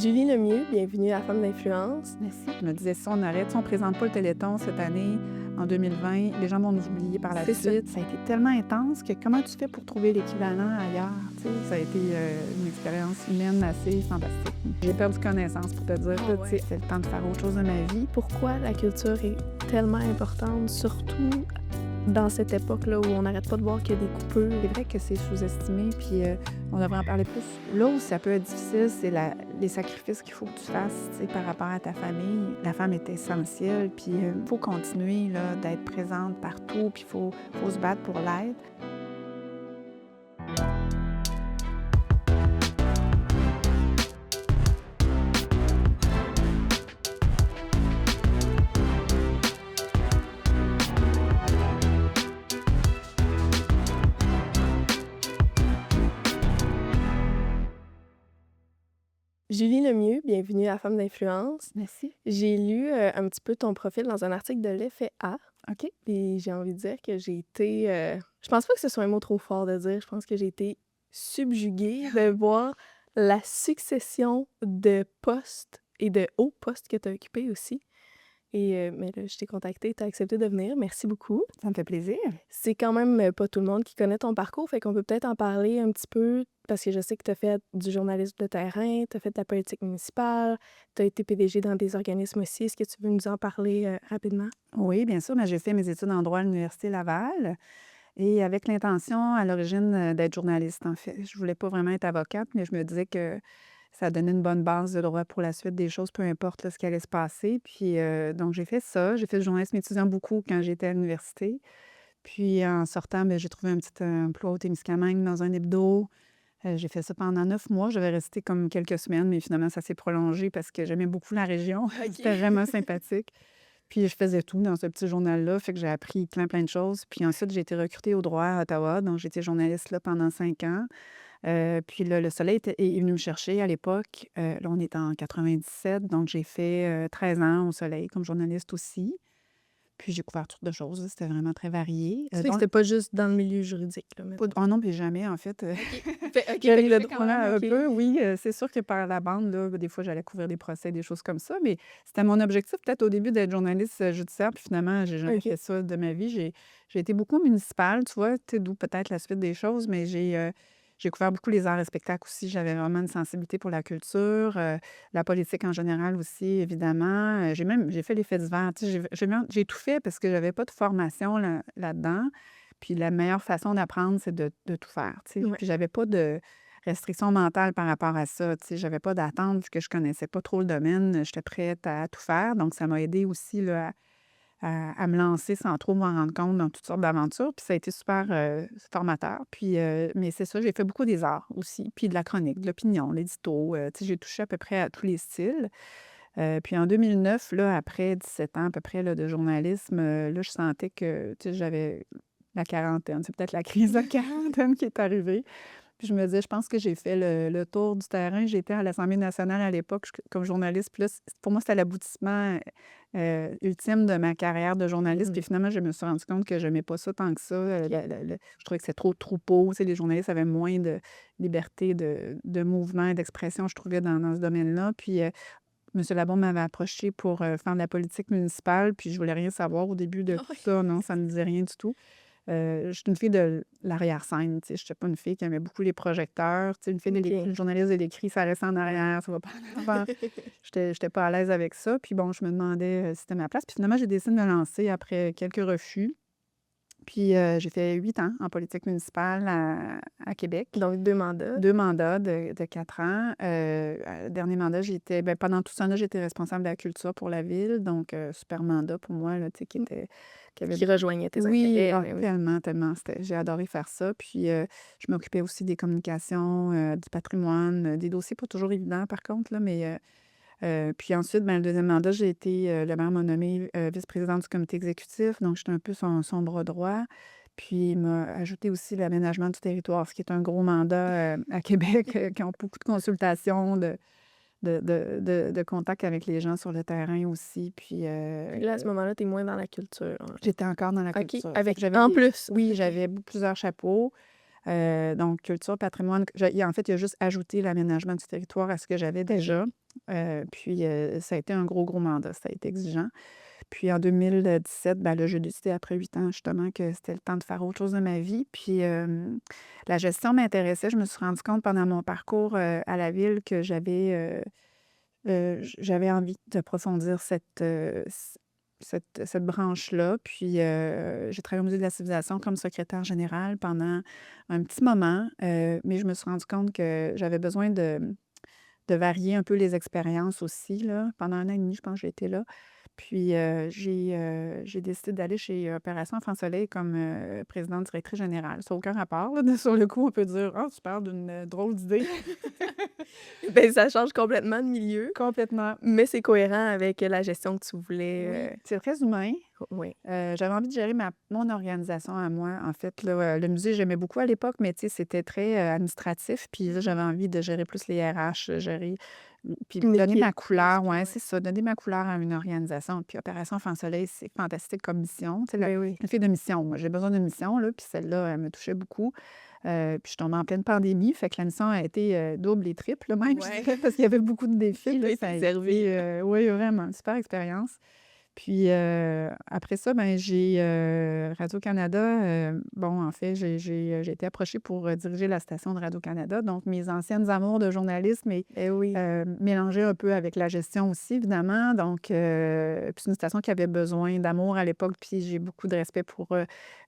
Julie Lemieux, bienvenue à Femme d'influence. Merci. Je me disais, si on arrête, si on ne présente pas le Téléthon cette année, en 2020, les gens vont nous oublier par la C'est ça. suite. Ça a été tellement intense que comment tu fais pour trouver l'équivalent ailleurs? Tu sais, ça a été une expérience humaine assez fantastique. J'ai perdu connaissance pour te dire, Ah là, ouais. tu sais, c'est le temps de faire autre chose de ma vie. Pourquoi la culture est tellement importante, surtout dans cette époque-là où on n'arrête pas de voir qu'il y a des coupures. C'est vrai que c'est sous-estimé, puis on devrait en parler plus. Là où ça peut être difficile, c'est les sacrifices qu'il faut que tu fasses, tu sais, par rapport à ta famille. La femme est essentielle, puis il faut continuer là, d'être présente partout, puis faut se battre pour l'aide. Julie Lemieux, bienvenue à Femme d'influence. Merci. J'ai lu un petit peu ton profil dans un article de l'Effet A. OK. Et j'ai envie de dire que j'ai été... je pense pas que ce soit un mot trop fort de dire. Je pense que j'ai été subjuguée de voir la succession de postes et de hauts postes que tu as occupés aussi. Et mais là, je t'ai contactée, tu as accepté de venir. Merci beaucoup. Ça me fait plaisir. C'est quand même pas tout le monde qui connaît ton parcours, fait qu'on peut peut-être en parler un petit peu, parce que je sais que tu as fait du journalisme de terrain, tu as fait de la politique municipale, tu as été PDG dans des organismes aussi. Est-ce que tu veux nous en parler rapidement? Oui, bien sûr, mais j'ai fait mes études en droit à l'Université Laval et avec l'intention à l'origine d'être journaliste, en fait. Je voulais pas vraiment être avocate, mais je me disais que ça donnait une bonne base de droit pour la suite des choses, peu importe là, ce qui allait se passer. Puis donc j'ai fait ça. J'ai fait le journalisme étudiant beaucoup quand j'étais à l'université. Puis en sortant, bien, j'ai trouvé un petit emploi au Témiscamingue dans un hebdo. J'ai fait ça pendant 9 mois. Je vais rester comme quelques semaines, mais finalement, ça s'est prolongé parce que j'aimais beaucoup la région. C'était vraiment sympathique. Puis je faisais tout dans ce petit journal-là, fait que j'ai appris plein de choses. Puis ensuite, j'ai été recrutée au droit à Ottawa, donc j'étais journaliste là pendant 5 ans. Puis là, le soleil est venu me chercher à l'époque. Là, on est en 97, donc j'ai fait 13 ans au soleil comme journaliste aussi. Puis j'ai couvert toutes de choses, là, c'était vraiment très varié. Tu sais que Donc, c'était pas juste dans le milieu juridique, là, mettons. oh non, mais jamais, en fait. OK, J'allais fait le que c'est quand droit même un OK. peu, oui, c'est sûr que par la bande, là, des fois, j'allais couvrir des procès, des choses comme ça, mais c'était mon objectif peut-être au début d'être journaliste judiciaire, puis finalement, j'ai jamais OK. fait ça de ma vie. J'ai été beaucoup municipale, tu vois, tu sais, d'où peut-être la suite des choses, mais j'ai couvert beaucoup les arts et spectacles aussi. J'avais vraiment une sensibilité pour la culture, la politique en général aussi, évidemment. J'ai fait les faits divers, tu sais, j'ai tout fait parce que j'avais pas de formation là-dedans. Puis la meilleure façon d'apprendre, c'est de tout faire, tu sais. Ouais. Puis j'avais pas de restriction mentale par rapport à ça, tu sais. J'avais pas d'attente vu que je connaissais pas trop le domaine. J'étais prête à tout faire. Donc ça m'a aidée aussi là, à me lancer sans trop m'en rendre compte dans toutes sortes d'aventures. Puis ça a été super formateur. Puis, mais c'est ça, j'ai fait beaucoup des arts aussi. Puis de la chronique, de l'opinion, l'édito. Tu sais, j'ai touché à peu près à tous les styles. Puis en 2009, là, après 17 ans à peu près là, de journalisme, là, je sentais que, tu sais, j'avais la quarantaine. C'est peut-être la crise de quarantaine qui est arrivée. Puis je me disais, je pense que j'ai fait le tour du terrain. J'étais à l'Assemblée nationale à l'époque comme journaliste. Puis là, pour moi, c'était l'aboutissement ultime de ma carrière de journaliste. Puis finalement, je me suis rendu compte que je n'aimais pas ça tant que ça. Je trouvais que c'était trop de troupeau. Tu sais, les journalistes avaient moins de liberté de mouvement et d'expression, je trouvais, dans ce domaine-là. Puis M. Labon m'avait approché pour faire de la politique municipale. Puis je voulais rien savoir au début de Ah tout ouais. ça. Non, ça ne me disait rien du tout. Je suis une fille de l'arrière-scène, tu sais, je n'étais pas une fille qui aimait beaucoup les projecteurs, tu sais, une journaliste de l'écrit, ça reste en arrière, ça va pas en avant. J'étais pas à l'aise avec ça, puis bon, je me demandais, si c'était ma place. Puis finalement, j'ai décidé de me lancer après quelques refus. Puis j'ai fait 8 ans en politique municipale à Québec. Donc 2 mandats. 2 mandats de 4 ans. Le dernier mandat, pendant tout ce temps-là, j'étais responsable de la culture pour la ville, donc super mandat pour moi, là, tu sais, qui avait Qui rejoignait tes oui, intérêts, ah, ben oui. tellement, j'ai adoré faire ça. Puis je m'occupais aussi des communications, du patrimoine, des dossiers pas toujours évidents par contre, là, mais puis ensuite, ben, le deuxième mandat, j'ai été, le maire m'a nommée vice-présidente du comité exécutif, donc j'étais un peu son bras droit. Puis il m'a ajouté aussi l'aménagement du territoire, ce qui est un gros mandat à Québec, qui ont beaucoup de consultations, de contacts avec les gens sur le terrain aussi. Puis Puis là, à ce moment-là, tu es moins dans la culture, hein? j'étais encore dans la OK, culture. Fait avec que j'avais en plus? oui, OK. j'avais plusieurs chapeaux. Donc culture, patrimoine, en fait, il a juste ajouté l'aménagement du territoire à ce que j'avais déjà. Puis ça a été un gros, gros mandat. Ça a été exigeant. Puis en 2017, ben là, j'ai décidé après 8 ans justement que c'était le temps de faire autre chose de ma vie. Puis la gestion m'intéressait. Je me suis rendu compte pendant mon parcours à la ville que j'avais envie d'approfondir cette branche-là. Puis j'ai travaillé au Musée de la civilisation comme secrétaire générale pendant un petit moment, mais je me suis rendu compte que j'avais besoin de varier un peu les expériences aussi, là. Pendant 1 an et demi, je pense que j'ai été là. Puis j'ai décidé d'aller chez Opération Enfant Soleil comme présidente directrice générale. Ça n'a aucun rapport, là. Sur le coup, on peut dire: «Ah, tu parles d'une drôle d'idée». Ben, ça change complètement de milieu, Complètement. mais c'est cohérent avec la gestion que tu Oui, voulais, c'est très humain. oui. J'avais envie de gérer mon organisation à moi. En fait, là, le musée, j'aimais beaucoup à l'époque, mais tu sais, c'était très administratif. Puis là, j'avais envie de gérer plus les RH, gérer, puis Une donner équipe ma plus, couleur. puis Ouais, ouais. c'est ça, donner ma couleur à une organisation. Puis Opération Enfant Soleil, c'est fantastique comme mission. Tu sais, Ben oui. une fille de mission. Moi, j'ai besoin d'une mission, là, puis celle-là, elle me touchait beaucoup. Puis je suis tombée en pleine pandémie, fait que la mission a été double et triple, là, même, je Ouais. dirais, parce qu'il y avait beaucoup de défis. Tu Là, as ça a été servie. été, oui, vraiment, une super expérience. Puis après ça, ben j'ai Radio-Canada, bon, en fait, j'ai été approchée pour diriger la station de Radio-Canada. Donc, mes anciennes amours de journalisme et Ben oui. mélangées un peu avec la gestion aussi, évidemment. Donc, puis c'est une station qui avait besoin d'amour à l'époque. Puis j'ai beaucoup de respect pour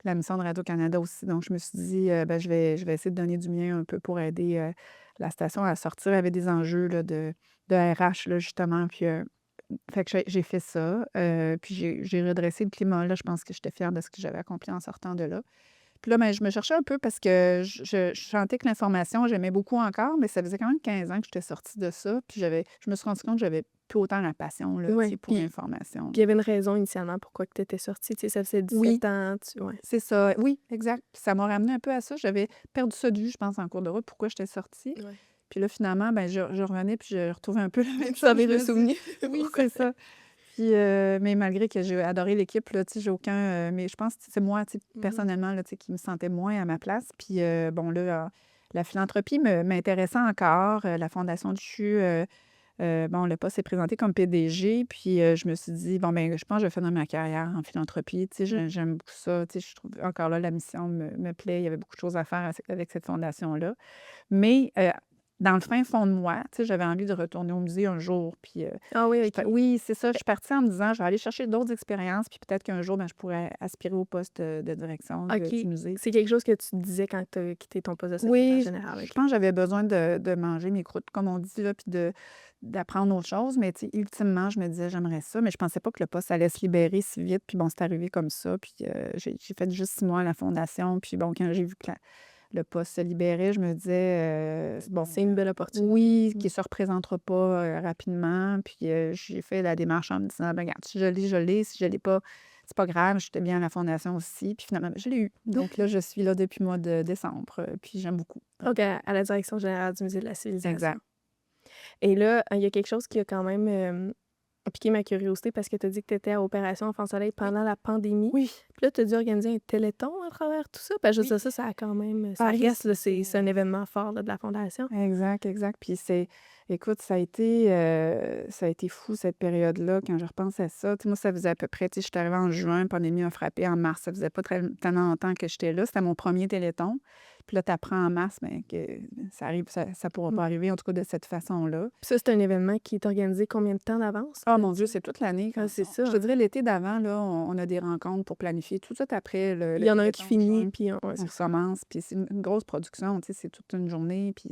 la mission de Radio-Canada aussi. Donc, je me suis dit, ben, je vais essayer de donner du mien un peu pour aider la station à sortir avec des enjeux là, de RH, là, justement. Puis fait que j'ai fait ça, puis j'ai redressé le climat, là. Je pense que j'étais fière de ce que j'avais accompli en sortant de là. Puis là, ben, je me cherchais un peu parce que je sentais que l'information, j'aimais beaucoup encore, mais ça faisait quand même 15 ans que j'étais sortie de ça, puis je me suis rendue compte que j'avais plus autant la passion, là, tu sais, Ouais, pour puis l'information. il y avait une raison initialement pourquoi que tu étais sortie, tu sais, ça faisait Oui, 17 ans, tu ouais. c'est ça. Oui, exact. Puis ça m'a ramené un peu à ça. J'avais perdu ça de vue, je pense, en cours de route, pourquoi j'étais sortie. Ouais. Puis là, finalement, ben, je revenais, puis je retrouvais un peu la même Tu t'en chose. es Je me dis ressouvenue oui, pourquoi c'est ça. Puis, mais malgré que j'ai adoré l'équipe, là, tu sais, j'ai aucun, mais je pense que c'est moi, tu sais, Mmh. personnellement, là, tu sais, qui me sentais moins à ma place. Puis, bon, là, la philanthropie m'intéressait encore. La Fondation du CHU, bon, le poste s'est présenté comme PDG. Puis, je me suis dit, bon, ben, je pense que je vais faire ma carrière en philanthropie. Tu sais, j'aime beaucoup ça. Tu sais, je trouve encore là, la mission me plaît. Il y avait beaucoup de choses à faire avec cette fondation-là. Mais, dans le fin fond de moi, tu sais, j'avais envie de retourner au musée un jour. Puis, Ah oui, je OK. oui, c'est ça. Je suis partie en me disant: «Je vais aller chercher d'autres expériences, puis peut-être qu'un jour, ben, je pourrais aspirer au poste, de direction du OK. musée». C'est quelque chose que tu te disais quand tu as quitté ton poste de secrétaire Oui, général, je OK. pense que j'avais besoin de manger mes croûtes, comme on dit, là, puis d'apprendre autre chose. Mais tu sais, ultimement, je me disais: «J'aimerais ça», mais je pensais pas que le poste allait se libérer si vite. Puis bon, c'est arrivé comme ça. Puis, j'ai fait juste 6 mois à la fondation. Puis bon, quand j'ai vu que le poste se libérait, je me disais, bon, C'est une belle opportunité. oui, Mmh. qu'il se représentera pas, rapidement. Puis, j'ai fait la démarche en me disant: «Ben, regarde, si je l'ai, je l'ai. Si je l'ai pas, c'est pas grave, j'étais bien à la fondation aussi». Puis finalement, ben, je l'ai eu. Donc là, je suis là depuis le mois de décembre, puis j'aime beaucoup. Donc à la direction générale du Musée de la civilisation. Exact. Et là, il y a quelque chose qui a quand même, piqué ma curiosité parce que tu as dit que tu étais à Opération Enfant Soleil Oui. pendant la pandémie. Oui, Puis là, tu as dû organiser un téléthon à travers tout ça? Parce que je veux oui. dire ça, ça a quand même, ça Ah oui, reste là, c'est un événement fort là, de la fondation. exact, exact. Puis écoute, ça a été fou cette période-là quand je repense à ça. Tu sais, moi, ça faisait à peu près, tu sais, je suis arrivée en juin, la pandémie a frappé en mars. Ça faisait pas tellement longtemps que j'étais là. C'était mon premier téléthon. Puis là, tu apprends en mars, ben, que ça arrive, ça pourra Mmh. pas arriver, en tout cas de cette façon-là. Puis ça, c'est un événement qui est organisé combien de temps d'avance? Ah mon Dieu, c'est toute l'année. Ah, c'est ça, Je te hein. dirais l'été d'avant, là, on a des rencontres pour planifier. Tout de suite après Il le y en a un qui téléthon de finit, juin, puis ouais, on c'est ça. recommence. Puis c'est une grosse production, tu sais, c'est toute une journée, puis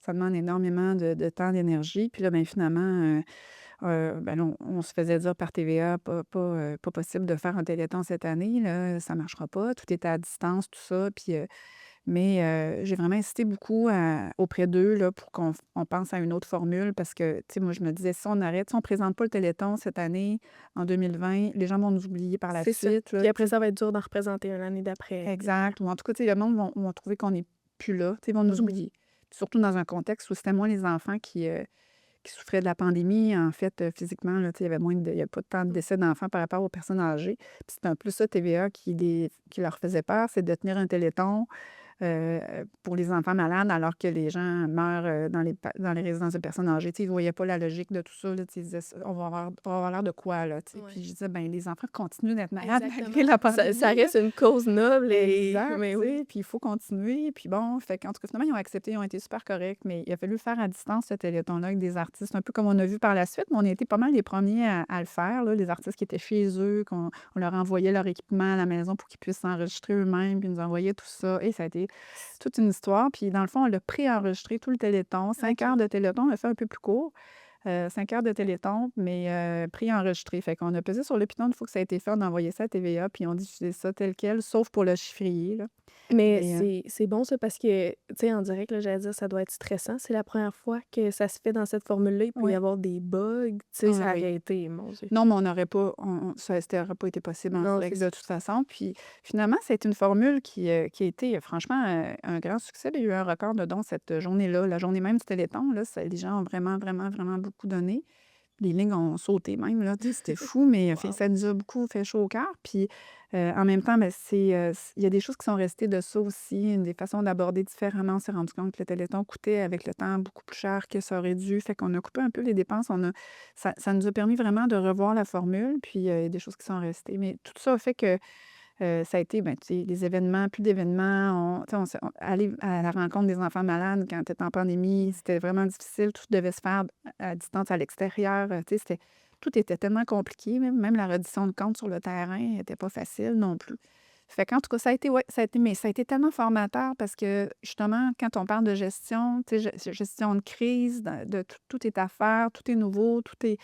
ça demande énormément de temps, d'énergie. Puis là, ben, finalement, ben là, on se faisait dire par TVA, pas possible de faire un téléthon cette année, là, ça marchera pas. Tout était à distance, tout ça. Puis, mais j'ai vraiment insisté beaucoup auprès d'eux là, pour qu'on pense à une autre formule parce que, tu sais, moi, je me disais, si on arrête, si on ne présente pas le Téléthon cette année, en 2020, les gens vont nous oublier par la C'est ça. suite. Là, Puis après tu sais. ça va être dur d'en représenter une l'année d'après. Exact. Ou en tout cas, tu sais, le monde vont trouver qu'on n'est plus là. Tu sais, ils vont nous Mmh. oublier. Puis surtout dans un contexte où c'était moins les enfants qui souffraient de la pandémie. En fait, physiquement, là, tu sais, il y avait pas tant de décès d'enfants par rapport aux personnes âgées. Puis c'est un peu ça, TVA, qui leur faisait peur, c'est de tenir un téléthon. pour les enfants malades, alors que les gens meurent dans les résidences de personnes âgées. Tu sais, ils ne voyaient pas la logique de tout ça. Là, tu sais, ils disaient, on va avoir l'air de quoi, là? Tu sais. Puis Ouais. je disais, ben les enfants continuent d'être malades malgré Exactement. la Ça pandémie, là. reste une cause noble Exact, mais tu oui. sais, puis il faut continuer. Puis bon, fait qu'en tout cas, finalement, ils ont accepté, ils ont été super corrects, mais il a fallu le faire à distance, ce téléthon-là, avec des artistes, un peu comme on a vu par la suite, mais on a été pas mal les premiers à le faire, là, les artistes qui étaient chez eux, on leur envoyait leur équipement à la maison pour qu'ils puissent s'enregistrer eux-mêmes, puis ils nous envoyaient tout ça. Et ça a été toute une histoire. Puis dans le fond, on l'a pré-enregistré, tout le téléthon. 5 heures OK. de téléthon, on l'a fait un peu plus court. 5 heures de téléthon, mais pré-enregistré. Fait qu'on a pesé sur le piton une fois que ça a été fait, on a envoyé ça à TVA, puis on diffusait ça tel quel, sauf pour le chiffrier, là. Mais Mais c'est bon ça parce que, tu sais, en direct, là, j'allais dire, ça doit être stressant. C'est la première fois que ça se fait dans cette formule-là. Il peut y oui, avoir des bugs. Tu sais, oui, ça oui. aurait été, mon Dieu. Non, mais on n'aurait pas, ça n'aurait pas été possible en Non, c'est direct de ça. toute façon. Puis finalement, c'est une formule qui a été franchement un grand succès. Il y a eu un record de dons cette journée-là, la journée même du Téléthon. Là, les gens ont vraiment, vraiment, vraiment beaucoup donné. Les lignes ont sauté même, là, tu sais, c'était fou, mais Wow. ça nous a beaucoup fait chaud au cœur. Puis en même temps, ben, il y a des choses qui sont restées de ça aussi, des façons d'aborder différemment. On s'est rendu compte que le Téléthon coûtait avec le temps beaucoup plus cher que ça aurait dû. Fait qu'on a coupé un peu les dépenses. Ça nous a permis vraiment de revoir la formule, puis il y a des choses qui sont restées. Mais tout ça a fait que ça a été, ben, tu sais, les événements, plus d'événements. Tu sais, aller à la rencontre des enfants malades quand tu étais en pandémie, c'était vraiment difficile. Tout devait se faire à distance à l'extérieur. Tu sais, tout était tellement compliqué. Même la reddition de comptes sur le terrain n'était pas facile non plus. Fait qu'en tout cas, ouais, mais ça a été tellement formateur parce que justement, quand on parle de gestion, tu sais, gestion de crise, tout est à faire, tout est nouveau, tout est.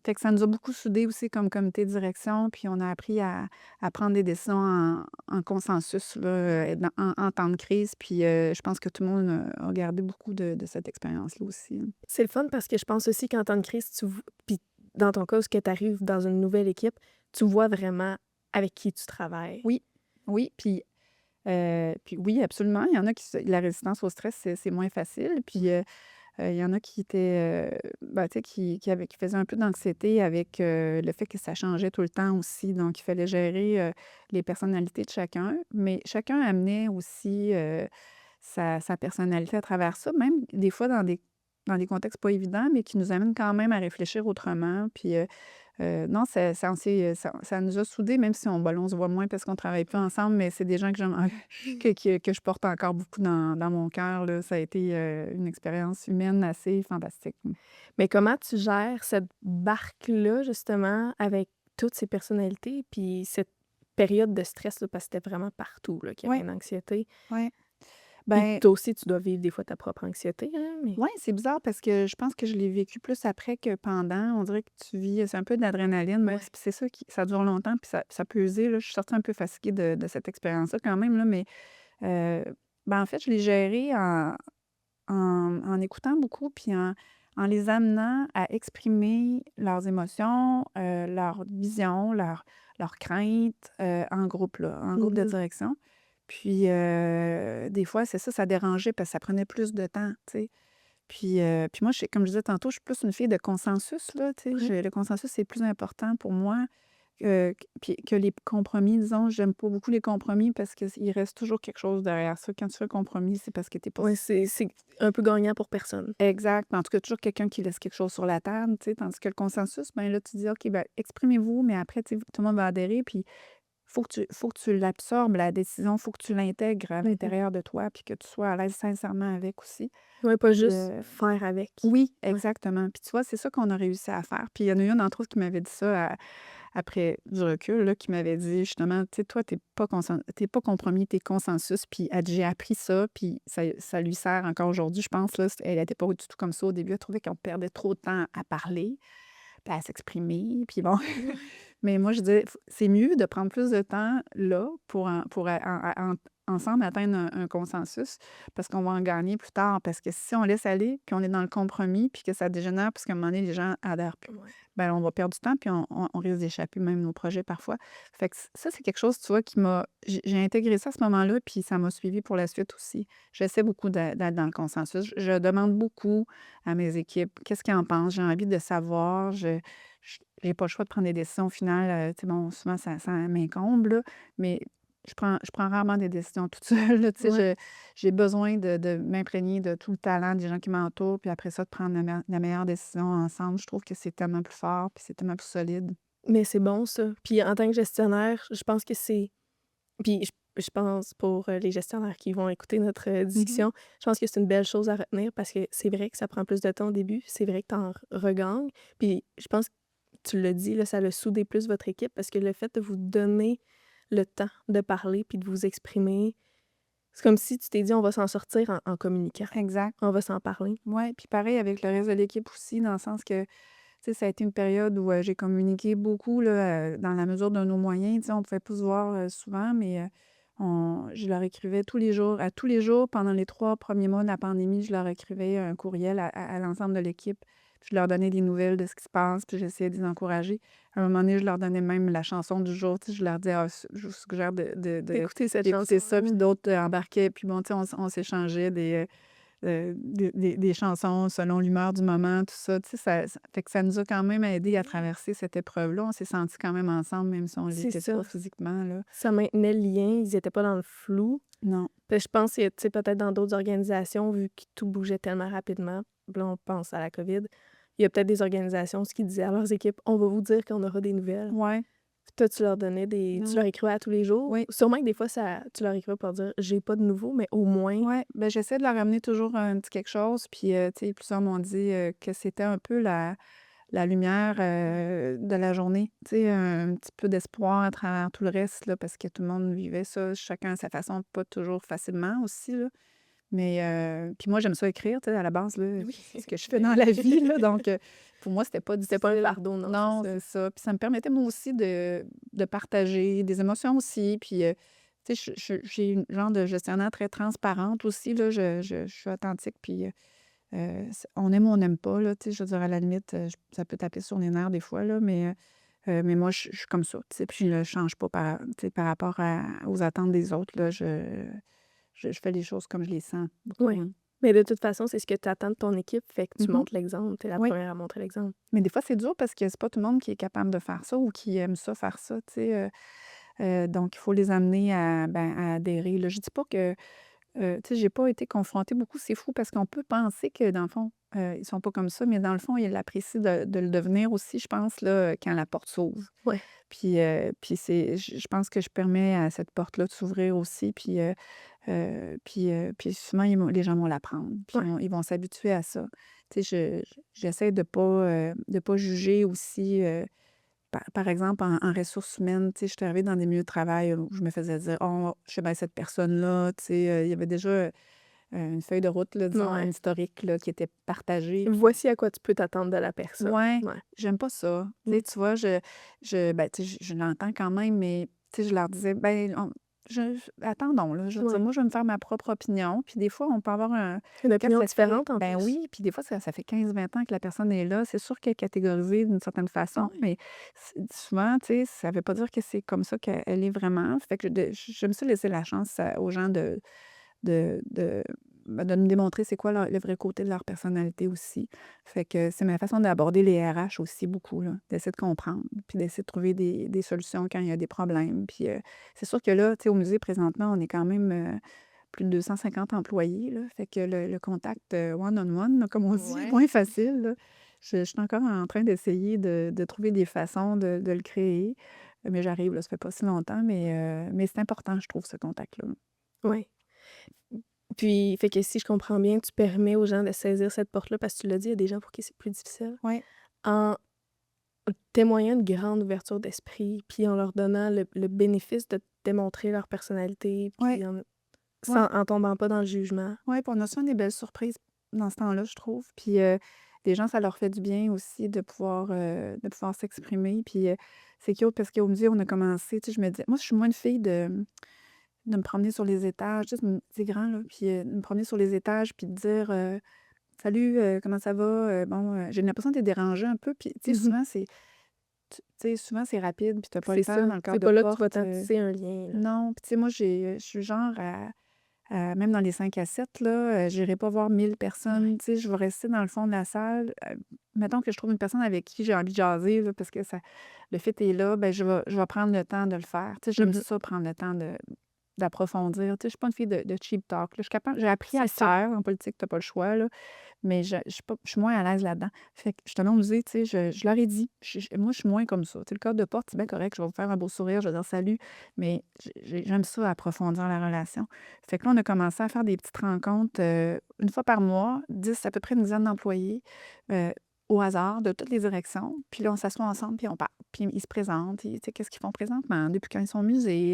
Fait que ça nous a beaucoup soudés aussi comme comité de direction, puis on a appris à prendre des décisions en consensus là, en temps de crise. Puis je pense que tout le monde a gardé beaucoup de cette expérience-là aussi, hein. C'est le fun parce que je pense aussi qu'en temps de crise, puis dans ton cas, ce que tu arrives dans une nouvelle équipe, tu vois vraiment avec qui tu travailles. Oui, oui, puis oui, absolument. Il y en a la résistance au stress, c'est moins facile. Puis il y en a qui étaient, ben, tu sais, qui faisaient un peu d'anxiété avec le fait que ça changeait tout le temps aussi. Donc, il fallait gérer les personnalités de chacun. Mais chacun amenait aussi sa personnalité à travers ça, même des fois dans des contextes pas évidents, mais qui nous amènent quand même à réfléchir autrement. Puis, non, ça nous a soudés, même si on se voit moins parce qu'on travaille plus ensemble, mais c'est des gens que j'aime, que je porte encore beaucoup dans mon cœur, là. Ça a été une expérience humaine assez fantastique. Mais comment tu gères cette barque-là, justement, avec toutes ces personnalités, puis cette période de stress, là, parce que c'était vraiment partout, là, qu'il y avait Oui, une anxiété. oui. Puis Ben, toi aussi, tu dois vivre des fois ta propre anxiété, hein, mais ouais, c'est bizarre parce que je pense que je l'ai vécu plus après que pendant. On dirait que tu vis, c'est un peu de l'adrénaline, mais ouais. c'est ça qui, ça dure longtemps, puis ça peut user, là. Je suis sortie un peu fatiguée de cette expérience-là quand même, là, mais euh, ben, en fait, je l'ai géré en écoutant beaucoup, puis en les amenant à exprimer leurs émotions, leurs visions, leurs craintes en groupe, là, en groupe de Mhm. direction. Puis, des fois, c'est ça, ça dérangeait parce que ça prenait plus de temps, tu sais. Puis moi, comme je disais tantôt, je suis plus une fille de consensus, là, tu sais. Ouais. Le consensus, c'est plus important pour moi puis que les compromis. Disons, j'aime pas beaucoup les compromis parce qu'il reste toujours quelque chose derrière ça. Quand tu fais un compromis, c'est parce que t'es pas. Ouais, c'est un peu gagnant pour personne. Exact. En tout cas, toujours quelqu'un qui laisse quelque chose sur la table, tu sais. Tandis que le consensus, ben là, tu dis, OK, ben, exprimez-vous, mais après, tu sais, tout le monde va adhérer. Puis faut que tu l'absorbes, la décision, faut que tu l'intègres à Mhm. l'intérieur de toi, puis que tu sois à l'aise sincèrement avec aussi. Ouais, pas Puis, juste faire avec. oui, Ouais. exactement. Puis tu vois, c'est ça qu'on a réussi à faire. Puis il y en a une d'entre autres qui m'avait dit ça après du recul, là, qui m'avait dit justement, tu sais, toi, t'es pas compromis, t'es consensus. Puis elle dit, j'ai appris ça, puis ça lui sert encore aujourd'hui, je pense. Là, elle n'était pas du tout comme ça au début. Elle trouvait qu'on perdait trop de temps à parler, puis à s'exprimer. Puis bon, Ouais. mais moi, je disais, c'est mieux de prendre plus de temps là pour ensemble atteindre un consensus parce qu'on va en gagner plus tard. Parce que si on laisse aller, puis on est dans le compromis, puis que ça dégénère, parce qu'à un moment donné, les gens adhèrent plus, Ouais. ben on va perdre du temps, puis on risque d'échapper même nos projets parfois. Fait que ça, c'est quelque chose, tu vois, qui m'a. J'ai intégré ça à ce moment-là, puis ça m'a suivi pour la suite aussi. J'essaie beaucoup d'être dans le consensus. Je demande beaucoup à mes équipes qu'est-ce qu'ils en pensent. J'ai envie de savoir. J'ai pas le choix de prendre des décisions finales. Tu sais, bon, souvent, ça m'incombe, là, mais je prends rarement des décisions toute seule, là, tu sais, Ouais. j'ai besoin de m'imprégner de tout le talent des gens qui m'entourent, puis après ça, de prendre la meilleure décision ensemble. Je trouve que c'est tellement plus fort, puis c'est tellement plus solide. Mais c'est bon ça. Puis en tant que gestionnaire, je pense que c'est puis je pense pour, les gestionnaires qui vont écouter notre, Mmh. discussion, je pense que c'est une belle chose à retenir parce que c'est vrai que ça prend plus de temps au début, c'est vrai que tu en regagnes. Puis je pense que tu l'as dit, là, ça a soudé plus votre équipe parce que le fait de vous donner le temps de parler puis de vous exprimer, c'est comme si tu t'es dit: «On va s'en sortir en communiquant. Exact. On va s'en parler». Ouais, puis pareil avec le reste de l'équipe aussi, dans le sens que, tu sais, ça a été une période où, j'ai communiqué beaucoup, là, dans la mesure de nos moyens. Tu sais, on pouvait pas se voir, souvent, mais, on je leur écrivais tous les jours. À tous les jours, pendant les 3 premiers mois de la pandémie, je leur écrivais un courriel à l'ensemble de l'équipe. Puis je leur donnais des nouvelles de ce qui se passe, puis j'essayais de les encourager. À un moment donné, je leur donnais même la chanson du jour, tu sais, je leur disais: «Ah, je vous suggère Écoutez cette d'écouter ça», puis chanson-là. d'autres, embarquaient. Puis bon, tu sais, on s'échangeait des chansons selon l'humeur du moment, tout ça. Tu sais, ça fait que ça nous a quand même aidés à traverser cette épreuve-là. On s'est sentis quand même ensemble, même si on ne C'est l'était pas ça. physiquement, là. Ça maintenait le lien, ils étaient pas dans le flou. Non. Puis je pense que, tu sais, peut-être dans d'autres organisations, vu que tout bougeait tellement rapidement, là, on pense à la COVID, il y a peut-être des organisations ce qui disaient à leurs équipes: «On va vous dire quand on aura des nouvelles». Ouais. Puis toi, tu leur donnais tu Non. leur écrivais à tous les jours? Oui. Sûrement que des fois, tu leur écrivais pour dire: «J'ai pas de nouveau», mais au moins Ouais. Ben, j'essaie de leur amener toujours un petit quelque chose. Puis, tu sais, plusieurs m'ont dit, que c'était un peu la lumière, de la journée. Tu sais, un petit peu d'espoir à travers tout le reste, là, parce que tout le monde vivait ça, chacun à sa façon, pas toujours facilement aussi, là. Mais puis moi, j'aime ça écrire, tu sais, à la base, là, oui. c'est ce que je fais dans la vie, là, donc pour moi, c'était pas C'était pas un difficile. fardeau, non, Non, c'est c'est ça. ça. Puis ça me permettait, moi aussi, de partager des émotions aussi. Puis, tu sais, j'ai une genre de gestionnaire très transparente aussi, là. Je suis authentique, puis on aime ou on n'aime pas, là, tu sais, je veux dire, à la limite, ça peut taper sur les nerfs des fois, là, mais moi, je suis comme ça, tu sais, puis je ne change pas tu sais, par rapport aux attentes des autres, là, je fais les choses comme je les sens, beaucoup, Ouais. hein. Mais de toute façon, c'est ce que tu attends de ton équipe, fait que tu Mmh. montres l'exemple. Tu es la Oui, première à montrer l'exemple. mais des fois, c'est dur parce que c'est pas tout le monde qui est capable de faire ça ou qui aime ça, faire ça, tu sais, donc il faut les amener à adhérer, là. Je dis pas que, tu sais, j'ai pas été confrontée beaucoup, c'est fou parce qu'on peut penser que dans le fond, ils sont pas comme ça, mais dans le fond, ils apprécient de le devenir aussi, je pense, là, quand la porte s'ouvre. Ouais. Puis je pense que je permets à cette porte-là de s'ouvrir aussi, puis souvent les gens vont l'apprendre, puis Ouais. ils vont s'habituer à ça. Tu sais, j'essaie de pas juger aussi, par exemple, en ressources humaines, tu sais, je suis arrivée dans des milieux de travail où je me faisais dire: «Oh, je sais bien cette personne-là», tu sais, il y avait déjà, une feuille de route, là, disons, un Ouais. historique, là, qui était partagé. Voici à quoi tu peux t'attendre de la personne. Ouais, Ouais. j'aime pas ça. Tu Mmh. sais, tu vois, ben, tu sais, je l'entends quand même, mais tu sais, je leur disais: «Ben, attendons, là, je veux dire, Ouais. moi, je vais me faire ma propre opinion». Puis des fois, on peut avoir Une quand opinion ça fait différente en ben plus. oui, puis des fois, ça fait 15-20 ans que la personne est là. C'est sûr qu'elle est catégorisée d'une certaine façon, Ouais. mais souvent, tu sais, ça veut pas dire que c'est comme ça qu'elle est vraiment. Fait que j'aime ça laisser la chance aux gens de de de me démontrer c'est quoi le vrai côté de leur personnalité aussi. Fait que c'est ma façon d'aborder les RH aussi beaucoup, là, d'essayer de comprendre, puis d'essayer de trouver des solutions quand il y a des problèmes. Puis, c'est sûr que là, tu sais, au musée présentement, on est quand même, plus de 250 employés, là, fait que le contact, one on one, là, comme on dit, est Ouais. moins facile, là. Je suis encore en train d'essayer de trouver des façons de le créer, mais j'arrive, là, ça fait pas si longtemps, mais c'est important, je trouve, ce contact-là. Ouais. Puis, fait que si je comprends bien, tu permets aux gens de saisir cette porte-là parce que tu l'as dit, il y a des gens pour qui c'est plus difficile, Ouais. en témoignant une grande ouverture d'esprit, puis en leur donnant le bénéfice de démontrer leur personnalité, Ouais. puis Ouais. en tombant pas dans le jugement. Ouais, puis on a souvent des belles surprises dans ce temps-là, je trouve. Puis, les gens, ça leur fait du bien aussi de pouvoir s'exprimer. Puis, c'est cute parce qu'au musée, on a commencé, tu sais, je me disais moi, je suis moins une fille de me promener sur les étages, tu sais, c'est grand, là, puis, de me promener sur les étages puis de dire, «Salut, comment ça va? Bon, j'ai l'impression de déranger un peu». Puis, tu sais, Mmh. souvent, c'est rapide puis tu pas le C'est temps ça. dans le C'est cadre de pas là que tu vas porte, tisser un lien, là. non. Puis, tu sais, moi, je suis genre Même dans les 5 à 7, là, j'irai pas voir 1000 Ouais. personnes. Tu sais, je vais rester dans le fond de la salle. Mettons que je trouve une personne avec qui j'ai envie de jaser, là, parce que le fit est là, ben je vais prendre le temps de le faire. Tu sais, j'aime Mhm. ça, prendre le temps d'approfondir. Tu sais, je suis pas une fille de cheap talk, là. Je suis capable, j'ai appris à C'est le ça. faire. En politique, t'as pas le choix, là. Mais je suis moins à l'aise là-dedans. Fait que justement, on disait, tu sais, je leur ai dit, moi, je suis moins comme ça. Tu sais, le code de porte, c'est bien correct, je vais vous faire un beau sourire, je vais dire salut, mais j'aime ça, approfondir la relation. Fait que là, on a commencé à faire des petites rencontres une fois par mois, 10, à peu près une dizaine d'employés, euh, au hasard, de toutes les directions. Puis là, on s'assoit ensemble, puis on parle. Puis ils se présentent, tu sais, qu'est-ce qu'ils font présentement, depuis quand ils sont au musée,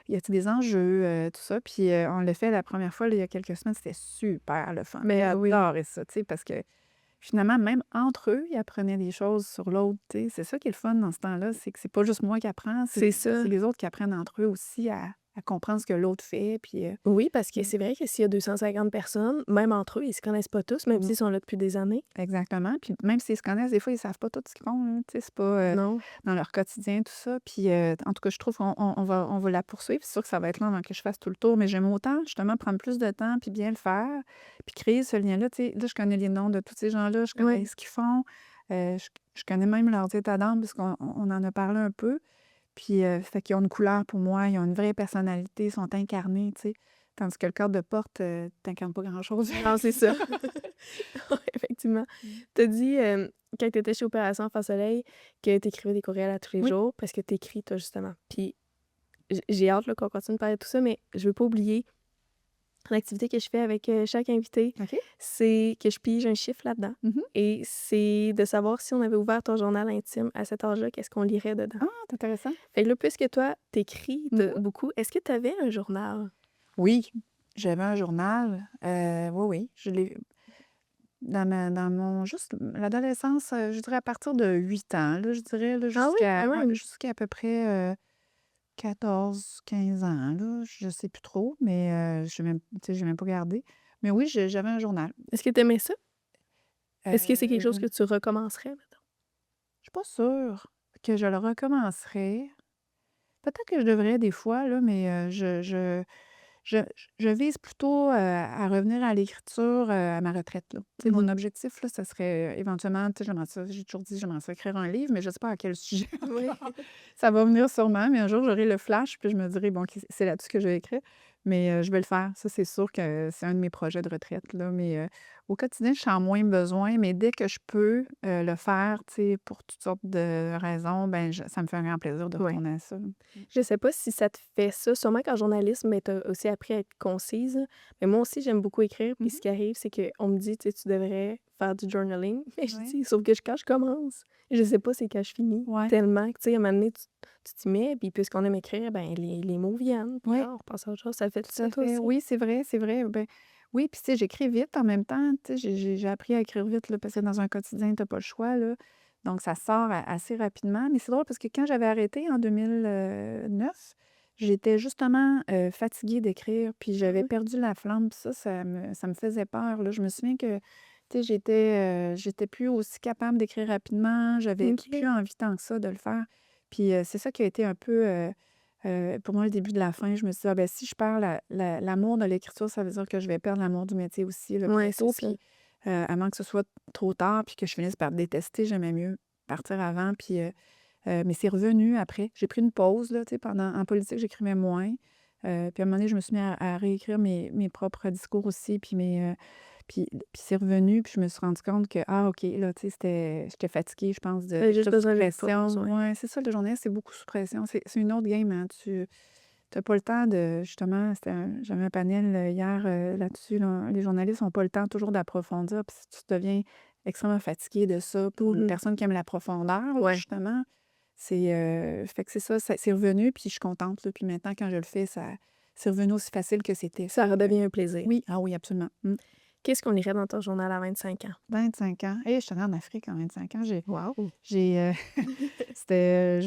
y a-t-il des enjeux, tout ça. Puis on l'a fait la première fois, là, il y a quelques semaines, c'était super le fun. J'ai Mais oui, adoré ça, tu sais, parce que finalement, même entre eux, ils apprenaient des choses sur l'autre, tu sais. C'est ça qui est le fun dans ce temps-là, c'est que c'est pas juste moi qui apprends, c'est c'est ça. les autres qui apprennent entre eux aussi à comprendre ce que l'autre fait. Puis, Oui, parce que Mm. c'est vrai que s'il y a 250 personnes, même entre eux, ils se connaissent pas tous, même Non, s'ils sont là depuis des années. exactement. Puis même s'ils se connaissent, des fois, ils savent pas tout ce qu'ils font, là, tu sais, c'est pas Non. dans leur quotidien, tout ça. Puis en tout cas, je trouve qu'on va la poursuivre. C'est sûr que ça va être long avant que je fasse tout le tour, mais j'aime autant, justement, prendre plus de temps, puis bien le faire, puis créer ce lien-là. Tu sais, là, je connais les noms de tous ces gens-là, je connais Oui. ce qu'ils font, je connais même leur état d'âme, parce qu'on en a parlé un peu. Puis, fait qu'ils ont une couleur pour moi, ils ont une vraie personnalité, ils sont incarnés, tu sais. Tandis que le cadre de porte, t'incarnes pas grand-chose. Non, c'est ça. Ouais, effectivement. Tu as dit, quand tu étais chez Opération Enfant Soleil, que tu écrivais des courriels à tous les Oui. jours parce que tu écris, toi, justement. Puis j'ai hâte là, qu'on continue de parler de tout ça, mais je veux pas oublier l'activité que je fais avec chaque invité, OK. c'est que je pige un chiffre là-dedans. Mhm. Et c'est de savoir si on avait ouvert ton journal intime à cet âge-là, qu'est-ce qu'on lirait dedans. Ah, c'est intéressant. Fait que là, puisque toi, t'écris Mhm. beaucoup, est-ce que tu avais un journal? Oui, j'avais un journal. Oui, oui. Je l'ai dans mon juste l'adolescence, je dirais à partir de 8 ans, là, je dirais, là, Ah oui, jusqu'à quand ouais, même. jusqu'à à peu près 14-15 ans, là. Je sais plus trop, mais je sais même, tu sais, j'ai même pas gardé. Mais oui, j'avais un journal. Est-ce que tu aimais ça? Est-ce que c'est quelque chose Je que tu recommencerais, mettons? suis pas sûre que je le recommencerais. Peut-être que je devrais des fois, là, mais je je vise plutôt, à revenir à l'écriture, à ma retraite, là. Tu sais, mon Mhm. objectif, là, ça serait, éventuellement, tu sais, j'aimerais ça j'ai toujours dit: «J'aimerais ça écrire un livre», mais je sais pas à quel sujet Oui. encore. Ça va venir sûrement, mais un jour, j'aurai le flash, puis je me dirai: «Bon, OK, c'est là-dessus que je vais écrire». Mais je vais le faire. Ça, c'est sûr que c'est un de mes projets de retraite, là, mais au quotidien, je sens moins besoin, mais dès que je peux, le faire, tu sais, pour toutes sortes de raisons, ben, ça me fait un grand plaisir de Ouais. retourner à ça, là. Je sais pas si ça te fait ça. Sûrement qu'en journalisme, mais tu as aussi appris à être concise, là. Mais moi aussi, j'aime beaucoup écrire. Puis Mmh. ce qui arrive, c'est qu'on me dit, tu sais, tu devrais faire du journaling. Mais je Ouais. dis, sauf que quand je commence, je sais pas c'est quand je finis. Ouais. Tellement que, tu sais, à un moment donné, tu t'y mets. Puis puisqu'on aime écrire, ben les mots viennent. Puis Ouais. là, on repasse à autre chose. Ça le fait tout Tout ça, à toi fait. aussi? Oui, c'est vrai, c'est vrai. Ben, oui, puis tu sais, j'écris vite en même temps. Tu sais, j'ai appris à écrire vite, là, parce que dans un quotidien, tu pas le choix, là. Donc, ça sort assez rapidement. Mais c'est drôle parce que quand j'avais arrêté en 2009, j'étais justement fatiguée d'écrire, puis Ah j'avais ouais? perdu la flamme. Puis ça me faisait peur, là. Je me souviens que, tu sais, j'étais plus aussi capable d'écrire rapidement. J'avais plus OK. envie tant que ça de le faire. Puis c'est ça qui a été un peu pour moi, le début de la fin, je me suis dit: «Ah ben, si je perds l'amour de l'écriture, ça veut dire que je vais perdre l'amour du métier aussi, là, Ouais, c'est bientôt». ça. Puis, avant que ce soit trop tard puis que je finisse par détester, j'aimais mieux partir avant. Puis, mais c'est revenu après. J'ai pris une pause, là, tu sais, en politique, j'écrivais moins. Puis à un moment donné, je me suis mis à réécrire mes propres discours aussi, puis c'est revenu, puis je me suis rendu compte que, ah OK, là, tu sais, j'étais fatiguée, je pense, T'avais d'être juste sous besoin d'une pause, pression. ouais. Ouais, c'est ça, le journaliste, c'est beaucoup sous pression. C'est une autre game, hein. Tu n'as pas le temps de, justement, j'avais un panel hier là-dessus, là. Les journalistes n'ont pas le temps toujours d'approfondir, puis si tu deviens extrêmement fatigué de ça, pour une Mhm. personne qui aime la profondeur, là, Ouais. justement, fait que c'est ça, c'est revenu, puis je suis contente, là. Puis maintenant, quand je le fais, c'est revenu aussi facile que c'était. Ça Fait que, redevient un plaisir. oui, ah oui, absolument. Qu'est-ce qu'on lirait dans ton journal à 25 ans? 25 ans. Et je suis allée en Afrique en 25 ans. Wow! Je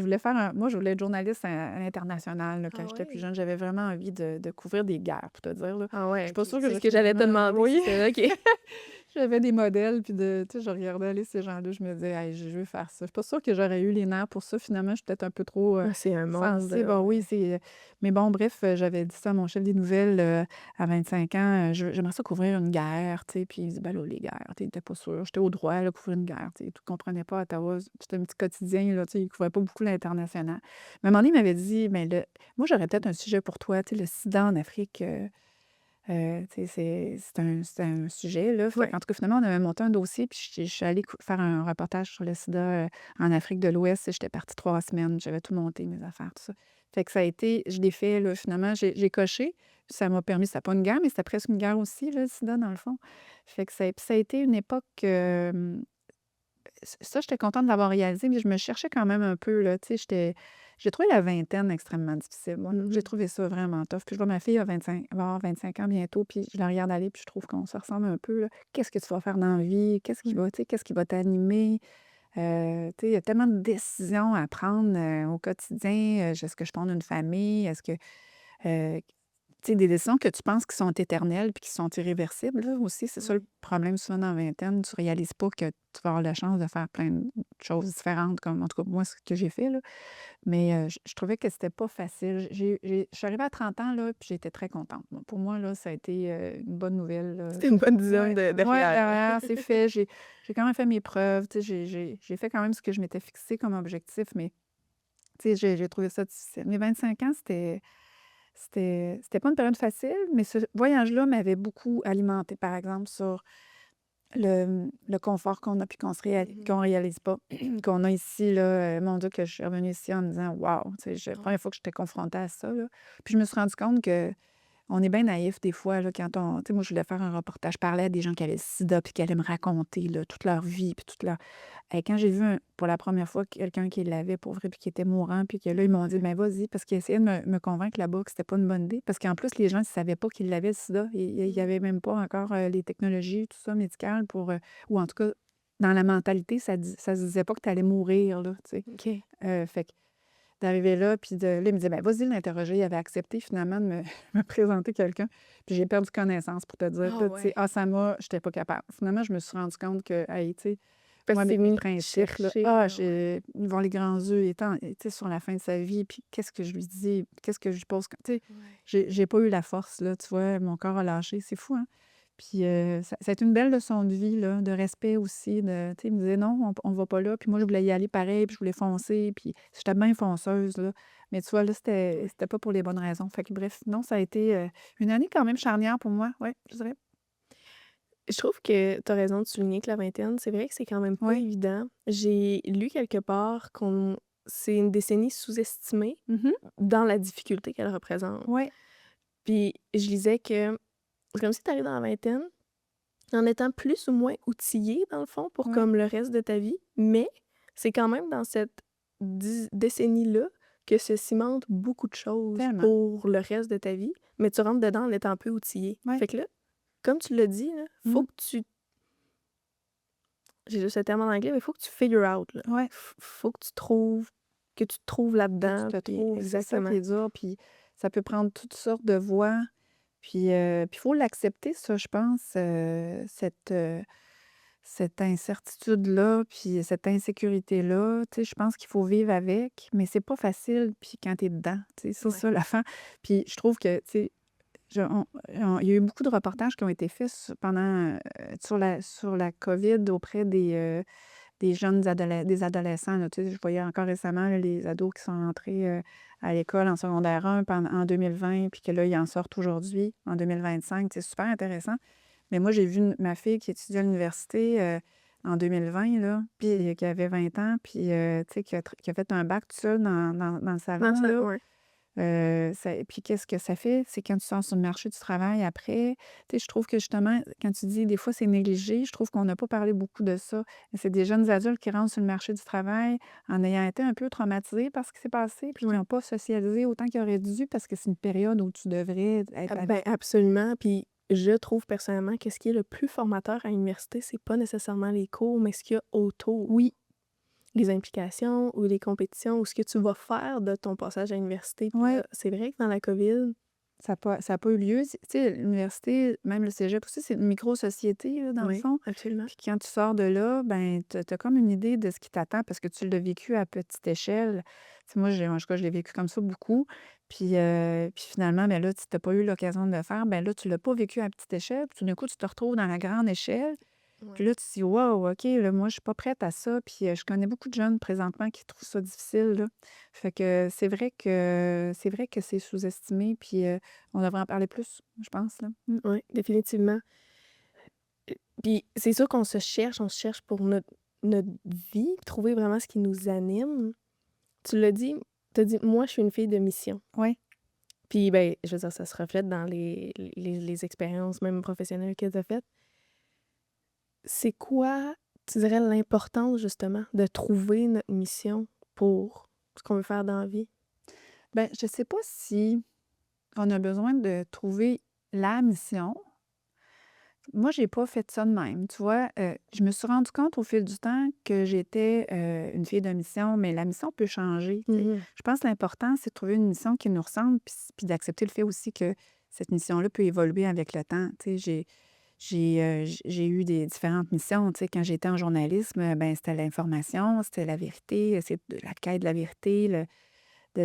voulais moi, je voulais être journaliste à l'international, là, quand Ah j'étais plus ouais? jeune. J'avais vraiment envie de couvrir des guerres, pour te dire, là. Ah Je ouais, suis OK. pas sûre que C'est j'ai ce que j'allais te finalement, demander, oui, c'est ça, OK. J'avais des modèles, puis je regardais aller ces gens-là, je me disais: «Hey, je veux faire ça». Je suis pas sûre que j'aurais eu les nerfs pour ça. Finalement, je suis peut-être un peu trop, Ah, c'est un monde, sensible. Ah oui, ouais. c'est mais bon, bref, j'avais dit ça à mon chef des nouvelles, à 25 ans, «J'aimerais ça couvrir une guerre», tu sais, puis il dit: «Ben là, les guerres», tu sais, il était pas sûr. J'étais au droit, là, couvrir une guerre, tu sais, tu comprenais pas à Ottawa, c'était un petit quotidien, là, tu sais, il couvrait pas beaucoup l'international. Mais à un moment donné, il m'avait dit: «Mais le moi, j'aurais peut-être un sujet pour toi, tu sais, le sida en Afrique, tu sais, c'est un sujet, là». Fait Ouais. qu'en tout cas, finalement, on avait monté un dossier, puis je suis allée faire un reportage sur le sida, en Afrique de l'Ouest. J'étais partie 3 semaines, j'avais tout monté, mes affaires, tout ça. Fait que ça a été je l'ai fait, là, finalement, j'ai coché. Ça m'a permis c'était pas une guerre, mais c'était presque une guerre aussi, là, le sida, dans le fond. Fait que ça a été une époque, ça, j'étais contente de l'avoir réalisé, mais je me cherchais quand même un peu, là, tu sais, j'ai trouvé la vingtaine extrêmement difficile, moi, là. J'ai Mmh. trouvé ça vraiment tough. Puis je vois ma fille a 25 elle va avoir 25 ans bientôt, puis je la regarde aller, puis je trouve qu'on se ressemble un peu, là. Qu'est-ce que tu vas faire dans la vie? Ouais. Qu'est-ce qui va t'animer? Tu sais, il y a tellement de décisions à prendre, au quotidien. Est-ce que je fonde une famille? Est-ce que, heu tu sais, des décisions que tu penses qui sont éternelles puis qui sont irréversibles, là, aussi, c'est ça le Ouais. problème souvent dans la vingtaine. Tu réalises pas que tu vas avoir la chance de faire plein de choses différentes, comme en tout cas moi, ce que j'ai fait, là. Mais je trouvais que c'était pas facile. Je suis arrivée à 30 ans, là, puis j'étais très contente, moi. Pour moi, là, ça a été, une bonne nouvelle, là. C'était une bonne dizaine Ouais, de ouais, derrière. derrière, c'est fait. J'ai quand même fait mes preuves, tu sais, j'ai fait quand même ce que je m'étais fixé comme objectif, mais tu sais, j'ai trouvé ça difficile. Mes 25 ans, c'était pas une période facile, mais ce voyage-là m'avait beaucoup alimentée, par exemple, sur le confort qu'on a puis Mmh. qu'on réalise pas, qu'on a ici, là. Mon Dieu, que je suis revenue ici en me disant: «Waouh!» Tu sais, la Ouais. première fois que j'étais confrontée à ça, là. Puis je me suis rendu compte que on est bien naïf des fois, là, quand on tu sais, moi, je voulais faire un reportage, je parlais à des gens qui avaient le sida puis qui allaient me raconter, là, toute leur vie puis toute leur quand j'ai vu pour la première fois quelqu'un qui l'avait pour vrai puis qui était mourant puis que là, ils m'ont dit: «Ben vas-y», parce qu'ils essayaient de me convaincre là-bas que c'était pas une bonne idée. Parce qu'en plus, les gens ne savaient pas qu'ils l'avaient le sida. Il y Mmh. avait même pas encore, les technologies, tout ça, médicales pour, ou en tout cas, dans la mentalité, ça se disait pas que tu allais mourir, là, tu sais. OK. Fait que d'arriver là, puis là, il me disait: «Ben, vas-y l'interroger». Il avait accepté finalement de me me présenter quelqu'un, puis j'ai perdu connaissance pour te dire, Ah là, tu sais, ouais. j'étais pas capable. Finalement, je me suis rendu compte que, hey, tu sais, Parce moi, que tu mes venu te principes, là, chercher, là, ouais. j'ai voir les grands yeux, étant tu sais, sur la fin de sa vie, puis qu'est-ce que je lui dis? Qu'est-ce que je lui pose? Tu sais, Ouais. j'ai pas eu la force, là, tu vois? Mon corps a lâché, c'est fou, hein? Puis, ça a été une belle leçon de vie, là, de respect aussi, tu sais, il me disait: «Non, on va pas là». Puis moi, je voulais y aller pareil, puis je voulais foncer, puis j'étais bien fonceuse, là. Mais tu vois, là, Ouais. c'était pas pour les bonnes raisons. Fait que bref, non, ça a été, une année quand même charnière pour moi, ouais, je dirais. Je trouve que tu as raison de souligner que la vingtaine, c'est vrai que c'est quand même pas Ouais. évident. J'ai lu quelque part qu'on c'est une décennie sous-estimée Mmh. dans la difficulté qu'elle représente. Ouais. Puis je lisais que c'est comme si tu arrives dans la vingtaine en étant plus ou moins outillé, dans le fond, pour Ouais. comme le reste de ta vie, mais c'est quand même dans cette décennie-là que se cimentent beaucoup de choses Tellement. pour le reste de ta vie, mais tu rentres dedans en étant peu outillé. Ouais. Fait que là, comme tu l'as dit, là, faut Mmh. que tu j'ai juste le terme en anglais, mais il faut que tu figure out, là. Ouais. Faut que tu te trouves Que tu là-dedans, te puis trouves, c'est ça qui exactement. est dur, puis ça peut prendre toutes sortes de voies, puis il faut l'accepter ça, je pense, cette incertitude-là, puis cette insécurité-là, tu sais, je pense qu'il faut vivre avec, mais c'est pas facile, puis quand tu es dedans, tu sais, c'est Ouais. ça l'affaire. Puis je trouve que, tu sais, il y a eu beaucoup de reportages qui ont été faits pendant, sur la COVID auprès des jeunes des adolescents, là. Tu sais, je voyais encore récemment, là, les ados qui sont entrés, à l'école en secondaire 1 en 2020 puis que là, ils en sortent aujourd'hui, en 2025. C'est super intéressant. Mais moi, j'ai vu ma fille qui étudie à l'université, en 2020, là, puis qui avait 20 ans, puis, tu sais, qui a fait un bac toute seule dans le Non, salon, ça là. ouais. Puis qu'est-ce que ça fait? C'est quand tu sors sur le marché du travail après, tu sais, je trouve que justement, quand tu dis des fois c'est négligé, je trouve qu'on n'a pas parlé beaucoup de ça. C'est des jeunes adultes qui rentrent sur le marché du travail en ayant été un peu traumatisés par ce qui s'est passé, puis qui Ouais. n'ont pas socialisé autant qu'ils auraient dû parce que c'est une période où tu devrais Ah être ben, absolument, puis je trouve personnellement que ce qui est le plus formateur à l'université, c'est pas nécessairement les cours, mais ce qu'il y a autour. oui, Les implications ou les compétitions ou ce que tu vas faire de ton passage à l'université. Puis ouais, là, c'est vrai que dans la COVID, Ça a pas eu lieu. Tu sais, l'université, même le cégep aussi, c'est une micro-société, là, dans le Oui, fond. absolument. Puis quand tu sors de là, ben, tu as comme une idée de ce qui t'attend parce que tu l'as vécu à petite échelle. Tu sais, moi, en tout cas, je l'ai vécu comme ça beaucoup. Puis finalement, ben là, tu n'as pas eu l'occasion de le faire. Ben là, tu l'as pas vécu à petite échelle. Puis tout d'un coup, tu te retrouves dans la grande échelle. Puis Ouais. là, tu te dis: «Wow, OK, là, moi, je suis pas prête à ça». Puis, je connais beaucoup de jeunes présentement qui trouvent ça difficile, là. Fait que c'est vrai que c'est sous-estimé, puis, on devrait en parler plus, je pense, là. Mmh. Ouais, définitivement. Puis c'est sûr qu'on on se cherche pour notre vie, trouver vraiment ce qui nous anime. Tu l'as dit, tu as dit: «Moi, je suis une fille de mission». Ouais. Puis, ben, je veux dire, ça se reflète dans les expériences même professionnelles que tu as faites. C'est quoi, tu dirais, l'importance justement de trouver notre mission pour ce qu'on veut faire dans la vie? Ben, je sais pas si on a besoin de trouver la mission. Moi, j'ai pas fait ça de même, tu vois? Je me suis rendu compte au fil du temps que j'étais, une fille de mission, mais la mission peut changer, tu sais? Mmh. Je pense que l'important, c'est de trouver une mission qui nous ressemble puis d'accepter le fait aussi que cette mission-là peut évoluer avec le temps, tu sais? J'ai eu des différentes missions, tu sais? Quand j'étais en journalisme, ben, c'était l'information, c'était la vérité, c'est de la quête de la vérité, tu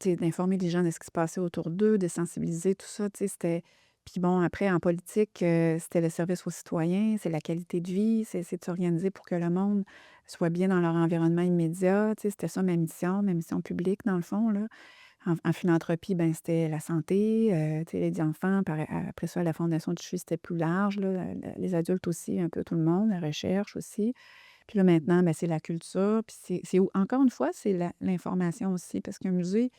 sais, d'informer les gens de ce qui se passait autour d'eux, de sensibiliser, tout ça, tu sais, c'était puis bon, après, en politique, c'était le service aux citoyens, c'est la qualité de vie, c'est de s'organiser pour que le monde soit bien dans leur environnement immédiat, tu sais, c'était ça ma mission publique, dans le fond, là. En philanthropie, ben c'était la santé, tu sais, les enfants, après ça, la fondation du CHU, c'était plus large, là, les adultes aussi, un peu tout le monde, la recherche aussi. Puis là, maintenant, ben, c'est la culture, puis encore une fois, c'est l'information aussi, parce qu'un musée,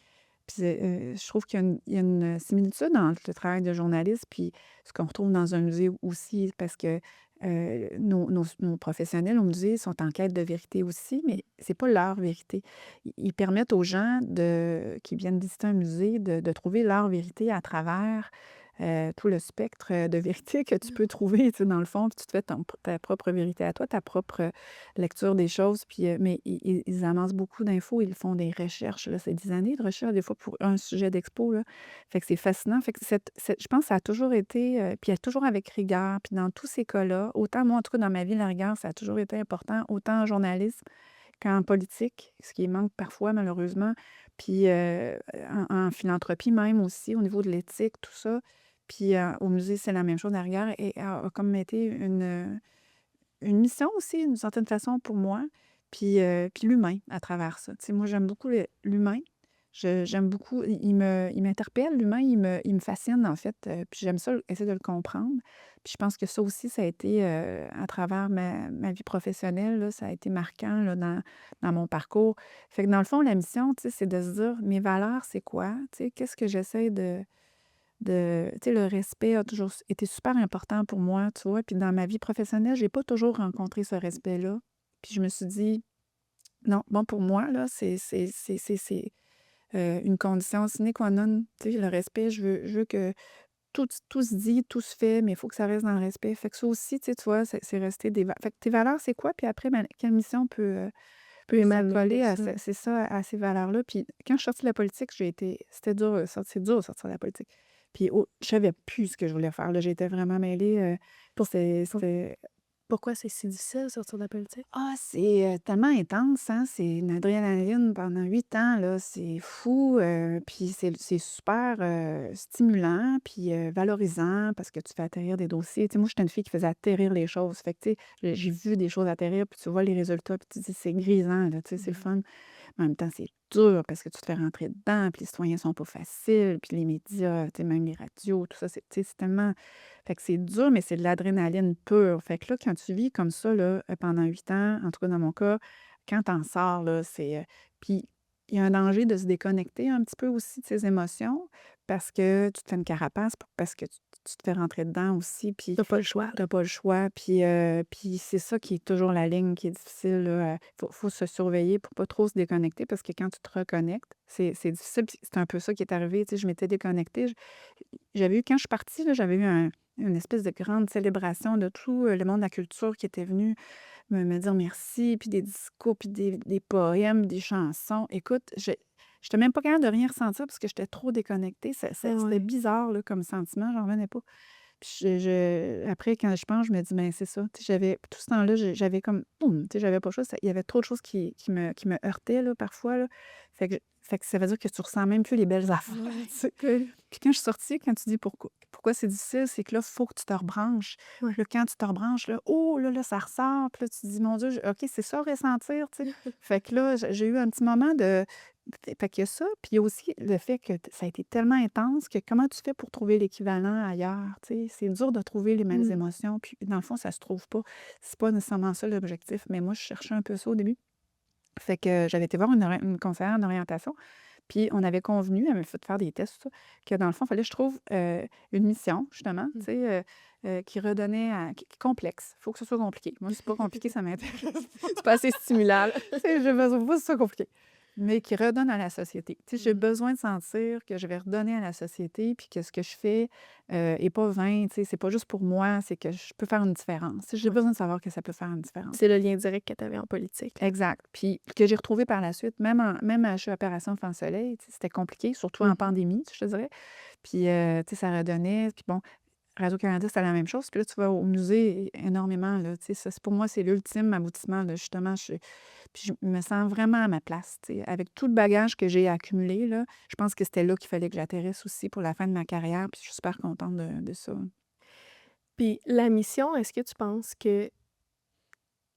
puis je trouve qu'il y a une similitude entre le travail de journaliste puis ce qu'on retrouve dans un musée aussi, parce que nos professionnels au musée sont en quête de vérité aussi, mais c'est pas leur vérité. Ils permettent aux gens qui viennent visiter un musée de trouver leur vérité à travers tout le spectre de vérité que tu peux trouver, tu sais, dans le fond, puis tu te fais ta propre vérité à toi, ta propre lecture des choses, puis, mais ils amassent beaucoup d'infos, ils font des recherches, là, c'est des années de recherche, des fois, pour un sujet d'expo, là. Fait que c'est fascinant. Fait que je pense que ça a toujours été, puis toujours avec rigueur, puis dans tous ces cas-là, autant moi, en tout cas, dans ma vie, la rigueur, ça a toujours été important, autant en journalisme qu'en politique, ce qui manque parfois, malheureusement, puis, en philanthropie même aussi, au niveau de l'éthique, tout ça. Puis, au musée, c'est la même chose, la rigueur a comme été une mission aussi, d'une certaine façon, pour moi, puis l'humain à travers ça. Tu sais, moi, j'aime beaucoup l'humain. J'aime beaucoup il m'interpelle, l'humain, il me fascine, en fait, puis j'aime ça, essayer de le comprendre. Puis je pense que ça aussi, ça a été, à travers ma vie professionnelle, là, ça a été marquant, là, dans mon parcours. Fait que dans le fond, la mission, tu sais, c'est de se dire: «Mes valeurs, c'est quoi?» Tu sais, qu'est-ce que j'essaie tu sais, le respect a toujours été super important pour moi, tu vois? Puis dans ma vie professionnelle, j'ai pas toujours rencontré ce respect-là. Puis je me suis dit: «Non, bon, pour moi, là, c'est une condition sine qua non». Tu sais, le respect, je veux que tout se dit, tout se fait, mais il faut que ça reste dans le respect. Fait que ça aussi, tu sais, tu vois, c'est resté fait que tes valeurs, c'est quoi? Puis après, ben, quelle mission Peut peut émaner de s'accoler à ça. ce c'est ça, à ces valeurs-là. Puis quand je suis sortie de la politique, c'était dur, c'est dur de sortir de la politique. Puis je savais plus ce que je voulais faire, là. J'étais vraiment mêlée, Pour pour c'était pourquoi c'est si difficile de sortir de la politique? c'est, tellement intense, hein, c'est une adrénaline pendant 8 ans, là, c'est fou, puis c'est super, stimulant, puis, valorisant parce que tu fais atterrir des dossiers. Tu sais, moi, j'étais une fille qui faisait atterrir les choses. Fait que, tu sais, j'ai vu des choses atterrir, puis tu vois les résultats, puis tu te dis: «C'est grisant, là», tu sais, c'est le Mmh. fun. Mais en même temps, c'est dur parce que tu te fais rentrer dedans, puis les citoyens sont pas faciles, puis les médias, tu sais, même les radios, tout ça, tu sais, c'est tellement fait que c'est dur, mais c'est de l'adrénaline pure. Fait que là, quand tu vis comme ça, là, pendant 8 ans, en tout cas dans mon cas, quand tu en sors, là, puis il y a un danger de se déconnecter un petit peu aussi de ses émotions parce que tu te fais une carapace, parce que tu te fais rentrer dedans aussi, puis Tu pas le choix, là. tu pas le choix. Puis c'est ça qui est toujours la ligne qui est difficile, là. Faut se surveiller pour pas trop se déconnecter parce que quand tu te reconnectes, c'est difficile. Puis c'est un peu ça qui est arrivé, tu sais, je m'étais déconnectée. J'avais eu quand je suis partie, là, j'avais eu une espèce de grande célébration de tout, le monde de la culture qui était venu me dire merci, puis des discours, puis des poèmes, des chansons. Écoute, j'étais même pas capable de rien ressentir parce que j'étais trop déconnectée. Ah C'était ouais. bizarre là, comme sentiment, j'en revenais pas. Puis après, quand je pense, je me dis, ben c'est ça. Tu sais, tout ce temps-là, j'avais comme, boum, tu sais, j'avais pas le choix. Il y avait trop de choses qui me heurtaient, là, parfois, là. Fait que ça veut dire que tu ressens même plus les belles affaires, Ouais. tu sais. Que Puis quand je suis sortie, quand tu dis pourquoi c'est difficile, c'est que là, il faut que tu te rebranches. ouais. Puis là, quand tu te rebranches, là, oh, là, ça ressort. Puis là, tu te dis, mon Dieu, OK, c'est ça, ressentir, tu sais. Fait que là, j'ai eu un petit moment de. Fait qu'il y a ça, puis il y a aussi le fait que ça a été tellement intense que comment tu fais pour trouver l'équivalent ailleurs, tu sais? C'est dur de trouver les mêmes Mmh. émotions, puis dans le fond, ça se trouve pas. C'est pas nécessairement ça l'objectif, mais moi, je cherchais un peu ça au début. Fait que j'avais été voir une conseillère en orientation, puis on avait convenu, elle m'a fait faire des tests, tout ça, que dans le fond, il fallait que je trouve, une mission justement, Mmh. tu sais, qui redonnait qui complexe. Il faut que ce soit compliqué. Moi, c'est pas compliqué, ça m'intéresse pas. C'est pas assez stimulant, là. Tu sais, j'ai besoin pas que ce soit compliqué, mais qui redonne à la société. Tu sais, j'ai Mmh. besoin de sentir que je vais redonner à la société, puis que ce que je fais, est pas vain, tu sais, c'est pas juste pour moi, c'est que je peux faire une différence. Tu sais, j'ai Ouais. besoin de savoir que ça peut faire une différence. C'est le lien direct que tu avais en politique, là. Exact. Puis que j'ai retrouvé par la suite, même à chez Opération Enfant Soleil, tu sais, c'était compliqué, surtout en Mmh. pandémie, je te dirais. Puis, tu sais, ça redonnait. Puis bon, Radio-Canada, c'était la même chose. Puis là, tu vas au musée énormément, là. Tu sais, ça, pour moi, c'est l'ultime aboutissement, là. Justement, puis je me sens vraiment à ma place, tu sais. Avec tout le bagage que j'ai accumulé, là, je pense que c'était là qu'il fallait que j'atterrisse aussi pour la fin de ma carrière. Puis je suis super contente de ça. Puis la mission, est-ce que tu penses que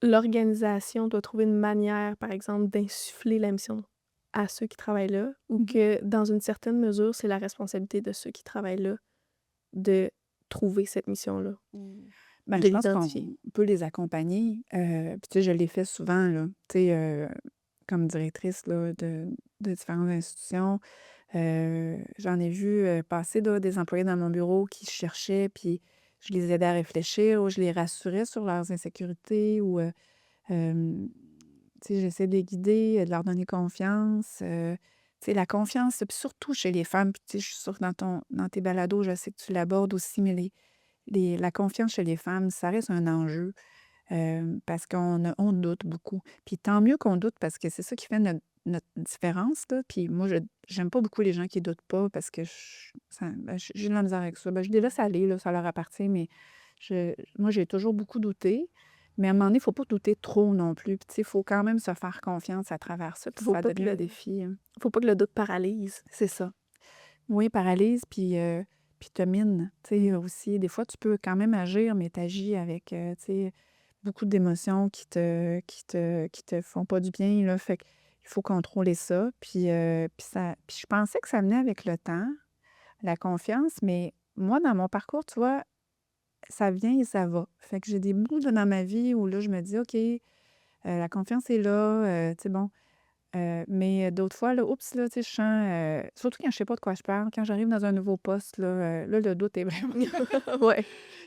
l'organisation doit trouver une manière, par exemple, d'insuffler la mission à ceux qui travaillent là, ou Mhm. que dans une certaine mesure, c'est la responsabilité de ceux qui travaillent là de trouver cette mission-là, ou Ben, de je pense qu'on l'identifier? peut les accompagner. Puis, tu sais, je l'ai fait souvent, là, tu sais, comme directrice là, de différentes institutions. J'en ai vu passer là, des employés dans mon bureau qui cherchaient, puis je les aidais à réfléchir ou je les rassurais sur leurs insécurités ou, euh, tu sais, j'essaie de les guider, de leur donner confiance. Tu sais, la confiance, puis surtout chez les femmes, puis tu sais, je suis sûre que dans tes balados, je sais que tu l'abordes aussi, mais la confiance chez les femmes, ça reste un enjeu parce on doute beaucoup. Puis tant mieux qu'on doute parce que c'est ça qui fait notre différence, là. Puis moi, j'aime pas beaucoup les gens qui doutent pas parce que j'ai de la misère avec ça. Ben, je les laisse aller, là, ça leur appartient, mais moi, j'ai toujours beaucoup douté. Mais à un moment donné, il ne faut pas douter trop non plus. Puis, tu sais, il faut quand même se faire confiance à travers ça. Puis Faut ça pas que devient un le défi, hein. faut pas que le doute paralyse. C'est ça. Oui, paralyse, puis te mine, tu sais, Mmh. aussi. Des fois, tu peux quand même agir, mais tu agis avec, tu sais, beaucoup d'émotions qui te font pas du bien, là. Fait qu'il faut contrôler ça. Puis je pensais que ça venait avec le temps, la confiance, mais moi, dans mon parcours, tu vois, ça vient et ça va. Fait que j'ai des bouts dans ma vie où là, je me dis, OK, la confiance est là, tu sais, bon. Mais d'autres fois, là, oups, là, tu sais, je sens, surtout quand je sais pas de quoi je parle, quand j'arrive dans un nouveau poste, là, le doute est vraiment Ouais.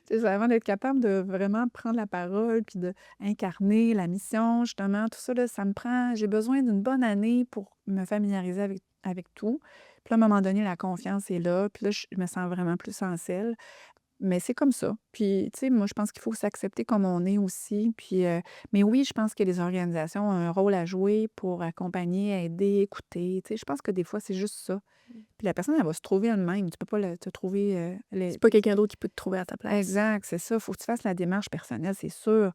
tu sais, avant d'être capable de vraiment prendre la parole puis d'incarner la mission, justement, tout ça, là, ça me prend j'ai besoin d'une bonne année pour me familiariser avec tout. Puis là, à un moment donné, la confiance est là, puis là, je me sens vraiment plus en selle. Mais c'est comme ça. Puis, tu sais, moi, je pense qu'il faut s'accepter comme on est aussi. Puis, mais oui, je pense que les organisations ont un rôle à jouer pour accompagner, aider, écouter. Tu sais, je pense que des fois, c'est juste ça. Mmh. Puis la personne, elle va se trouver elle-même. Tu peux pas te trouver C'est pas quelqu'un d'autre qui peut te trouver à ta place. Exact, c'est ça. Il faut que tu fasses la démarche personnelle, c'est sûr.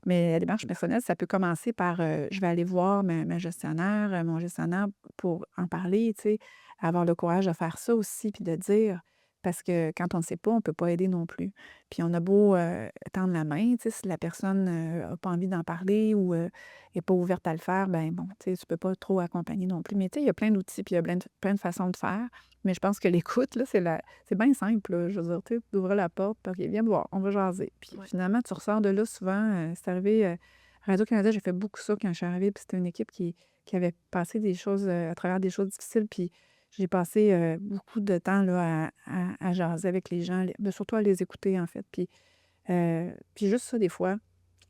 Mais la démarche personnelle, ça peut commencer par je vais aller voir ma gestionnaire, mon gestionnaire pour en parler, tu sais, avoir le courage de faire ça aussi, puis de dire, parce que quand on ne sait pas, on ne peut pas aider non plus. Puis on a beau tendre la main, tu sais, si la personne n'a pas envie d'en parler ou n'est pas ouverte à le faire, ben bon, tu sais, tu peux pas trop accompagner non plus. Mais tu sais, il y a plein d'outils, puis il y a plein de façons de faire. Mais je pense que l'écoute, là, c'est bien simple, là. Je veux dire, tu sais, d'ouvrir la porte, puis OK, viens me voir, on va jaser. Puis Ouais. finalement, tu ressors de là souvent. C'est arrivé, Radio-Canada, j'ai fait beaucoup ça quand je suis arrivée, puis c'était une équipe qui avait passé des choses, à travers des choses difficiles, puis j'ai passé beaucoup de temps là, à jaser avec les gens, ben, surtout à les écouter, en fait. Puis juste ça, des fois,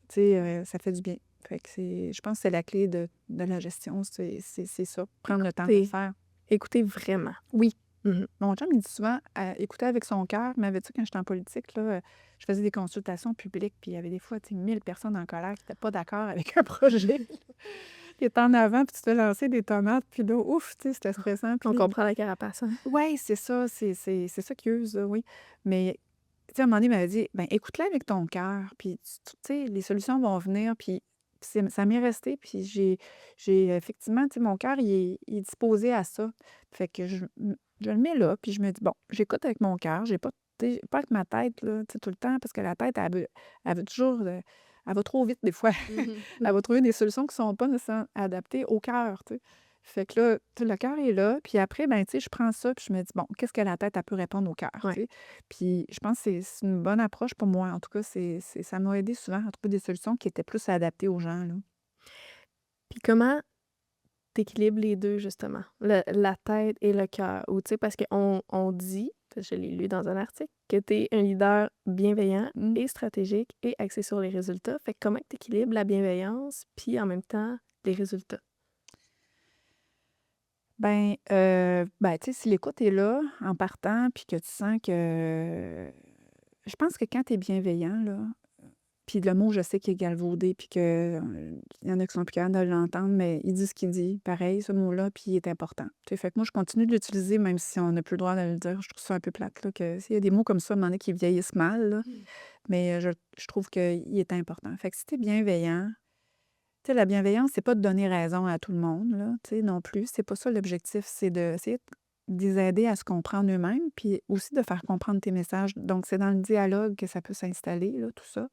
tu sais, ça fait du bien. Fait que je pense que c'est la clé de la gestion, c'est ça, prendre le temps de le Écoutez faire. écoutez vraiment. Oui. Mmh. Mon chum, il dit souvent, écouter avec son cœur. Il m'avait dit ça quand j'étais en politique, là, je faisais des consultations publiques, puis il y avait des fois, tu sais, 1000 personnes en colère qui n'étaient pas d'accord avec un projet. Tu es en avant, puis tu te fais lancer des tomates, puis là, ouf, tu sais, c'était stressant. On Puis comprend la carapace, hein? ouais, c'est ça, c'est ça qui use, là, oui. Mais, tu sais, à un moment donné, il m'avait dit: «Ben, écoute-la avec ton cœur, puis tu sais, les solutions vont venir», puis ça m'est resté, puis j'ai effectivement, tu sais, mon cœur, il est disposé à ça. Fait que je le mets là, puis je me dis: «Bon, j'écoute avec mon cœur, j'ai pas, tu sais, pas avec ma tête, là, tu sais, tout le temps», parce que la tête, elle veut toujours, elle va trop vite des fois. Mmh. Elle va trouver des solutions qui sont pas nécessairement adaptées au cœur, tu sais. Fait que là, tu sais, le cœur est là, puis après, ben, tu sais, je prends ça, puis je me dis: «Bon, qu'est-ce que la tête, elle peut répondre au cœur?» Ouais. Tu sais? Puis je pense que c'est une bonne approche pour moi. En tout cas, ça m'a aidé souvent à trouver des solutions qui étaient plus adaptées aux gens, là. Puis comment t'équilibres les 2 justement? La tête et le cœur ou tu sais, parce qu'on dit, parce que je l'ai lu dans un article, que tu es un leader bienveillant Mmh. et stratégique et axé sur les résultats. Fait que comment tu équilibres la bienveillance, puis en même temps, les résultats? Ben, tu sais, si l'écoute est là, en partant, puis que tu sens que je pense que quand tu es bienveillant, là, puis le mot, je sais qu'il est galvaudé, puis que, il y en a qui sont plus capables de l'entendre, mais il dit ce qu'il dit, pareil, ce mot-là, puis il est important. Tu sais, fait que moi, je continue de l'utiliser, même si on n'a plus le droit de le dire. Je trouve ça un peu plate, là, que s'il y a des mots comme ça, à un moment donné, qui vieillissent mal, là, Mmh. mais je trouve qu'il est important. Fait que si tu es bienveillant, tu sais, la bienveillance, c'est pas de donner raison à tout le monde, là, tu sais, non plus. C'est pas ça l'objectif, c'est d'essayer de les aider à se comprendre eux-mêmes, puis aussi de faire comprendre tes messages. Donc, c'est dans le dialogue que ça peut s'installer, là, tout ça.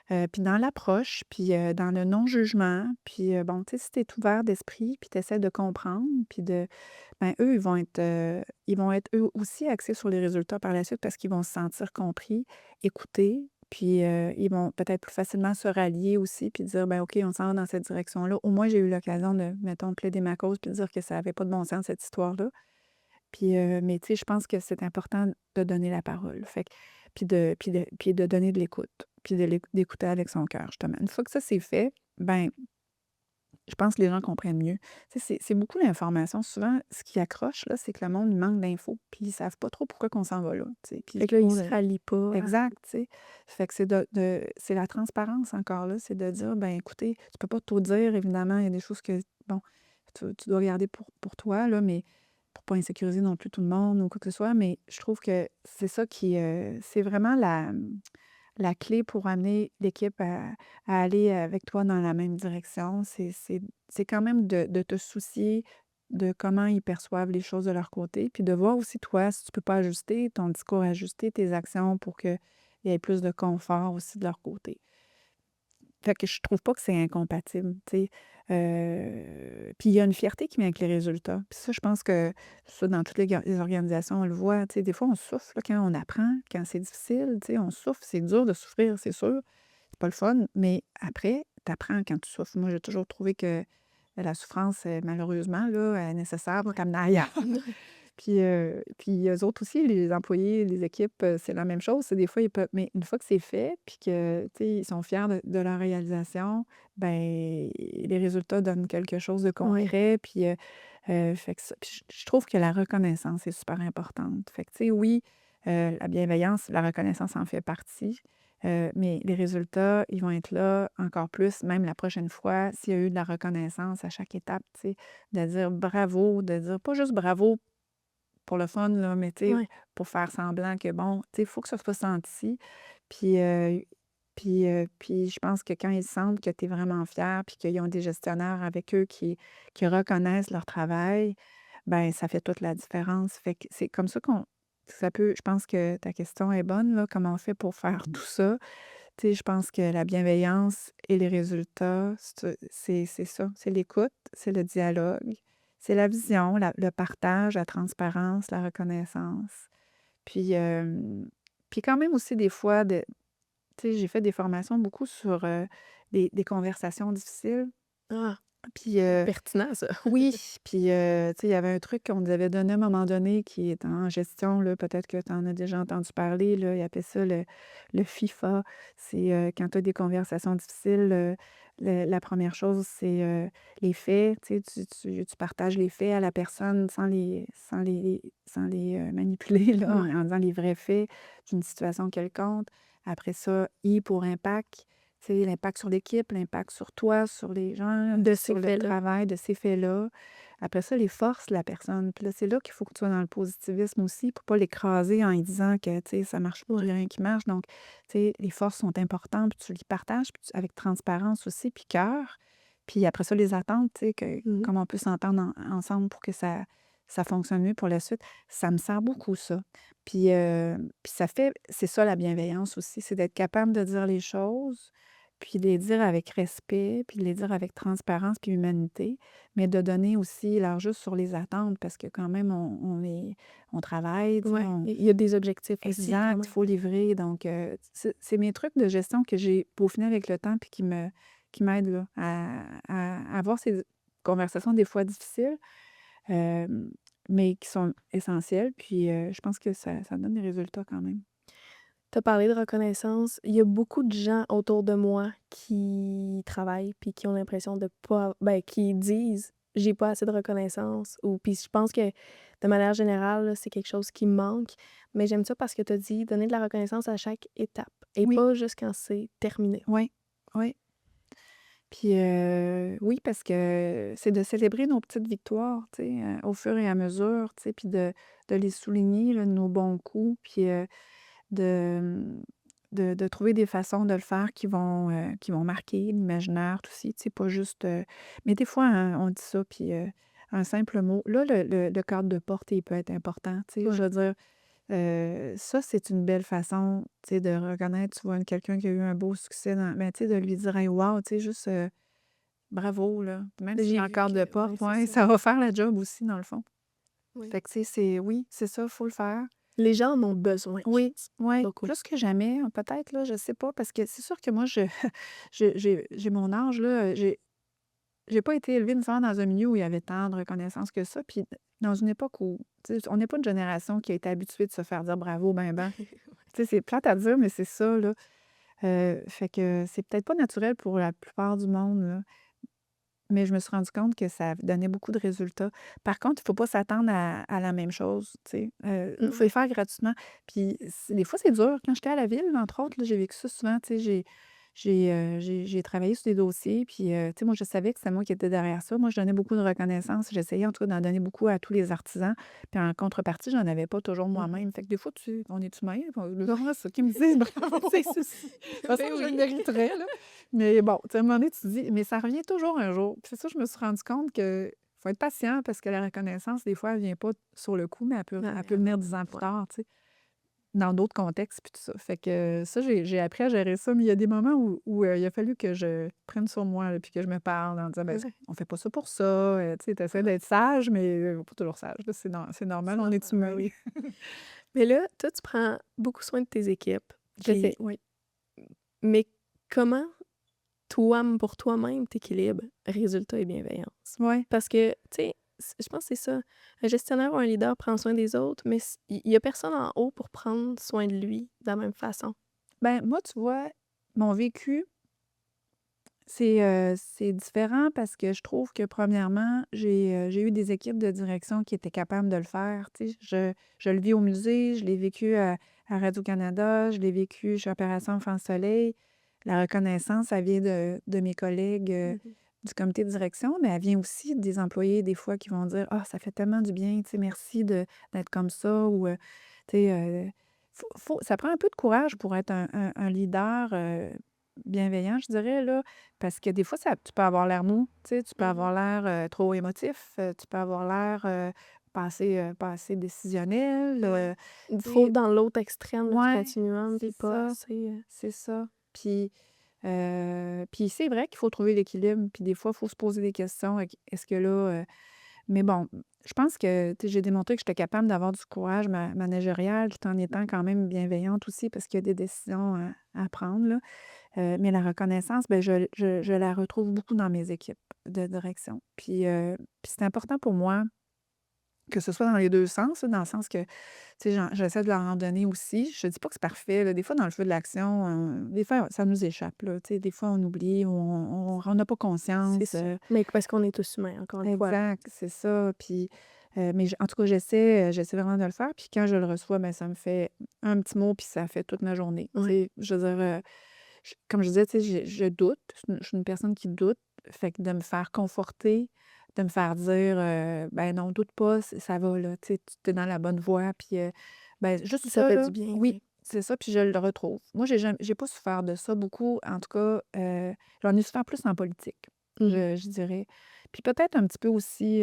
Puis dans l'approche, puis dans le non-jugement, puis bon, tu sais, si tu es ouvert d'esprit, puis tu essaies de comprendre, puis ben, eux, ils vont être eux aussi axés sur les résultats par la suite parce qu'ils vont se sentir compris, écoutés, puis ils vont peut-être plus facilement se rallier aussi, puis dire, ben OK, on s'en va dans cette direction-là. Au moins, j'ai eu l'occasion de, mettons, plaider ma cause, puis de dire que ça n'avait pas de bon sens, cette histoire-là. Puis, mais tu sais, je pense que c'est important de donner la parole. Fait que puis de donner de l'écoute, puis d'écouter avec son cœur, justement. Une fois que ça, c'est fait, ben, je pense que les gens comprennent mieux. Tu sais, c'est beaucoup l'information. Souvent, ce qui accroche, là, c'est que le monde, il manque d'infos, puis ils savent pas trop pourquoi qu'on s'en va là, tu sais. Puis Fait il que là, ils faut se rallient pas à exact, tu sais. Fait que c'est la transparence encore là, c'est de dire, ben écoutez, tu peux pas tout dire, évidemment, il y a des choses que, bon, tu dois garder pour toi, là, mais pour pas insécuriser non plus tout le monde ou quoi que ce soit, mais je trouve que c'est ça qui, c'est vraiment la clé pour amener l'équipe à aller avec toi dans la même direction. C'est quand même de te soucier de comment ils perçoivent les choses de leur côté, puis de voir aussi toi, si tu peux pas ajuster ton discours, ajuster tes actions pour qu'il y ait plus de confort aussi de leur côté. Fait que je trouve pas que c'est incompatible, tu sais? Puis il y a une fierté qui vient avec les résultats. Puis ça, je pense que ça, dans toutes les organisations, on le voit, tu sais? Des fois, on souffre, là, quand on apprend, quand c'est difficile, tu sais? On souffre, c'est dur de souffrir, c'est sûr. C'est pas le fun, mais après, tu apprends quand tu souffres. Moi, j'ai toujours trouvé que la souffrance, malheureusement, là, est nécessaire pour ouais. t'amener ailleurs. Puis eux autres aussi, les employés, les équipes, c'est la même chose. C'est des fois, ils peuvent mais une fois que c'est fait, puis que, tu sais, ils sont fiers de leur réalisation, ben les résultats donnent quelque chose de Oui. concret, puis fait que ça puis je trouve que la reconnaissance est super importante. Fait que, tu sais, oui, la bienveillance, la reconnaissance en fait partie, mais les résultats, ils vont être là encore plus, même la prochaine fois, s'il y a eu de la reconnaissance à chaque étape, tu sais, de dire bravo, de dire pas juste bravo pour le fun, là, mais tu sais, Ouais. pour faire semblant que bon, tu sais, il faut que ça soit senti. Puis, puis je pense que quand ils sentent que tu es vraiment fier, puis qu'ils ont des gestionnaires avec eux qui reconnaissent leur travail, ben ça fait toute la différence. Fait que c'est comme ça qu'on ça peut je pense que ta question est bonne, là, comment on fait pour faire tout ça? Tu sais, je pense que la bienveillance et les résultats, c'est ça, c'est l'écoute, c'est le dialogue, c'est la vision, le partage, la transparence, la reconnaissance. Puis, puis quand même aussi des fois, tu sais, j'ai fait des formations beaucoup sur des conversations difficiles. Ah, Puis, pertinent ça. oui, puis, tu sais, il y avait un truc qu'on nous avait donné à un moment donné qui est en gestion, là, peut-être que tu en as déjà entendu parler, là, ils appellent ça le FIFA. C'est, quand tu as des conversations difficiles, la première chose, c'est, les faits, tu sais, tu partages les faits à la personne sans les manipuler, là, Ouais. en disant les vrais faits d'une situation quelconque. Après ça, I pour impact, sais, l'impact sur l'équipe, l'impact sur toi, sur les gens, De sur ces le faits-là. travail, de ces faits-là. Après ça, les forces de la personne. Puis là, c'est là qu'il faut que tu sois dans le positivisme aussi pour pas l'écraser en lui disant que, tu sais, ça marche pas, il Ouais. y a rien qui marche. Donc, tu sais, les forces sont importantes, puis tu les partages, puis avec transparence aussi, puis cœur. Puis après ça, les attentes, tu sais, Mmh. comment on peut s'entendre ensemble pour que ça fonctionne mieux pour la suite. Ça me sert beaucoup, ça. Puis ça fait, c'est ça la bienveillance aussi, c'est d'être capable de dire les choses, puis de les dire avec respect, puis de les dire avec transparence puis humanité, mais de donner aussi juste sur les attentes parce que quand même, on travaille, tu sais, Ouais, il y a des objectifs aussi quand exact, il même. faut livrer. Donc, c'est mes trucs de gestion que j'ai peaufinés avec le temps puis qui m'aident là, à avoir ces conversations des fois difficiles, euh, mais qui sont essentielles. Puis, je pense que ça donne des résultats quand même. Tu as parlé de reconnaissance. Il y a beaucoup de gens autour de moi qui travaillent puis qui ont l'impression de pas ben, qui disent: «J'ai pas assez de reconnaissance» ou puis je pense que de manière générale, là, c'est quelque chose qui manque. Mais j'aime ça parce que tu as dit donner de la reconnaissance à chaque étape et Oui, pas juste quand c'est terminé. oui, oui. Puis, oui, parce que c'est de célébrer nos petites victoires, tu sais, au fur et à mesure, tu sais, puis de les souligner, là, nos bons coups, puis de, de trouver des façons de le faire qui vont marquer l'imaginaire aussi, tu sais, pas juste, mais des fois, hein, on dit ça, puis un simple mot. Là, le cadre de porte, il peut être important, tu sais, je Ouais. veux dire, ça, c'est une belle façon, tu sais, de reconnaître, tu vois, quelqu'un qui a eu un beau succès ben, tu sais, de lui dire: «Hey, wow!» Tu sais, juste, bravo, là. Même si c'est J'ai en vu cadre que de ouais, porte, c'est ouais, ça. ça va faire la job aussi, dans le fond. Oui. Fait que, tu sais, c'est oui, c'est ça, faut le faire. Les gens en ont besoin, je Oui, pense. oui, Donc oui. plus que jamais, hein, peut-être, là, je sais pas, parce que c'est sûr que moi, j'ai mon âge, là, j'ai pas été élevée nécessairement dans un milieu où il y avait tant de reconnaissance que ça, puis dans une époque où, tu sais, on n'est pas une génération qui a été habituée de se faire dire bravo ben. Tu sais, c'est plate à dire, mais c'est ça, là. Fait que c'est peut-être pas naturel pour la plupart du monde, là. Mais je me suis rendu compte que ça donnait beaucoup de résultats. Par contre, il faut pas s'attendre à la même chose, tu sais. Il faut Ouais. le faire gratuitement. Puis des fois, c'est dur. Quand j'étais à la ville, entre autres, là, j'ai vécu ça souvent, tu sais, j'ai travaillé sur des dossiers, puis, tu sais, moi, je savais que c'était moi qui étais derrière ça. Moi, je donnais beaucoup de reconnaissance. J'essayais, en tout cas, d'en donner beaucoup à tous les artisans. Puis en contrepartie, j'en avais pas toujours Mmh. moi-même. Fait que des fois, on est humain. Le genre, c'est ça qui me dit bravo. C'est souci. De toute façon, Ben je le oui. mériterais, là. Mais bon, tu sais, à un moment donné, tu te dis, mais ça revient toujours un jour. Puis c'est ça, je me suis rendu compte que faut être patient parce que la reconnaissance, des fois, elle vient pas sur le coup, mais Ouais, elle peut venir avant. 10 ans plus Ouais. tard, tu sais, dans d'autres contextes, puis tout ça. Fait que ça, j'ai appris à gérer ça, mais il y a des moments où il a fallu que je prenne sur moi, là, puis que je me parle en disant, ben, Ouais. on fait pas ça pour ça. Tu sais, t'essaies d'être sage, mais pas toujours sage. Là, c'est normal, C'est on est normal, ben humain. oui. Mais là, toi, tu prends beaucoup soin de tes équipes. J'essaie, Puis oui. mais comment toi, pour toi-même, t'équilibres résultat et bienveillance? Ouais. Parce que, tu sais, je pense que c'est ça. Un gestionnaire ou un leader prend soin des autres, mais il y a personne en haut pour prendre soin de lui de la même façon. Ben, moi, tu vois, mon vécu, c'est différent parce que je trouve que premièrement, j'ai eu des équipes de direction qui étaient capables de le faire, tu sais. Je le vis au musée, je l'ai vécu à Radio-Canada, je l'ai vécu chez Opération Enfant Soleil. La reconnaissance, ça vient de mes collègues, Mmh. du comité de direction, mais elle vient aussi des employés des fois qui vont dire: «Ah, ça fait tellement du bien, tu sais, merci d'être comme ça» ou, tu sais, ça prend un peu de courage pour être un leader, bienveillant, je dirais, là. Parce que des fois, tu peux avoir l'air mou, tu sais, tu peux Mmh. avoir l'air, trop émotif, tu peux avoir l'air, pas assez décisionnel, Ouais. tu Trop sais, dans l'autre extrême là, du ouais, continuum, puis c'est pas ça, assez, c'est ça. Puis c'est vrai qu'il faut trouver l'équilibre, puis des fois, il faut se poser des questions. Est-ce que là, mais bon, je pense que, tu sais, j'ai démontré que j'étais capable d'avoir du courage managérial tout en étant quand même bienveillante aussi parce qu'il y a des décisions, à prendre, là. Mais la reconnaissance, ben, je la retrouve beaucoup dans mes équipes de direction. Puis c'est important pour moi que ce soit dans les 2 sens, là, dans le sens que, tu sais, j'essaie de leur en donner aussi. Je dis pas que c'est parfait, là. Des fois, dans le feu de l'action, des fois, ça nous échappe, là. Tu sais, des fois, on oublie, on n'a pas c'est conscience. ça. Mais parce qu'on est tous humains, encore une fois, là. Exact, c'est ça. Puis, mais en tout cas, j'essaie vraiment de le faire. Puis quand je le reçois, ben, ça me fait un petit mot, puis ça fait toute ma journée. Tu Ouais. sais, je veux dire, comme je disais, tu sais, je doute. Je suis une personne qui doute. Fait que de me faire conforter, de me faire dire, ben non, doute pas, ça va, là, tu sais, tu es dans la bonne voie. Puis, ben, juste Ça ça, fait là, du bien, oui, oui. c'est ça. Puis je le retrouve. Moi, j'ai pas souffert de ça beaucoup. En tout cas, j'en ai souffert plus en politique, Mmh. je dirais. Puis peut-être un petit peu aussi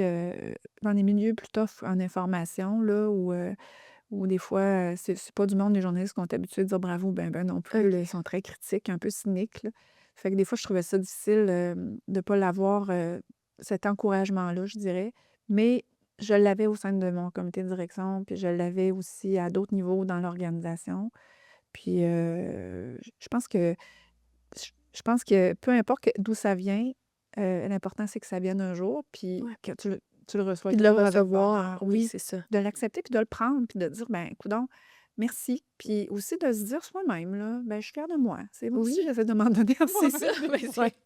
dans les milieux plus tough en information, là, où des fois, c'est pas du monde, les journalistes qui ont été habitués de dire bravo, ben non plus, là, ils OK. sont très critiques, un peu cyniques, là. Fait que des fois, je trouvais ça difficile, de pas l'avoir, cet encouragement-là, je dirais. Mais je l'avais au sein de mon comité de direction, puis je l'avais aussi à d'autres niveaux dans l'organisation. Puis, je pense que peu importe d'où ça vient, l'important, c'est que ça vienne un jour, puis Ouais. que tu le reçois Puis de le toujours avec recevoir, bonheur. oui, Oui, c'est ça. de l'accepter, puis de le prendre, puis de dire: «Ben, coudonc, merci». Puis aussi de se dire soi-même, là: «Ben, je suis fière de moi. C'est moi aussi, Oui, j'essaie de m'en donner à c'est ça, moi-même des ben, fois». c'est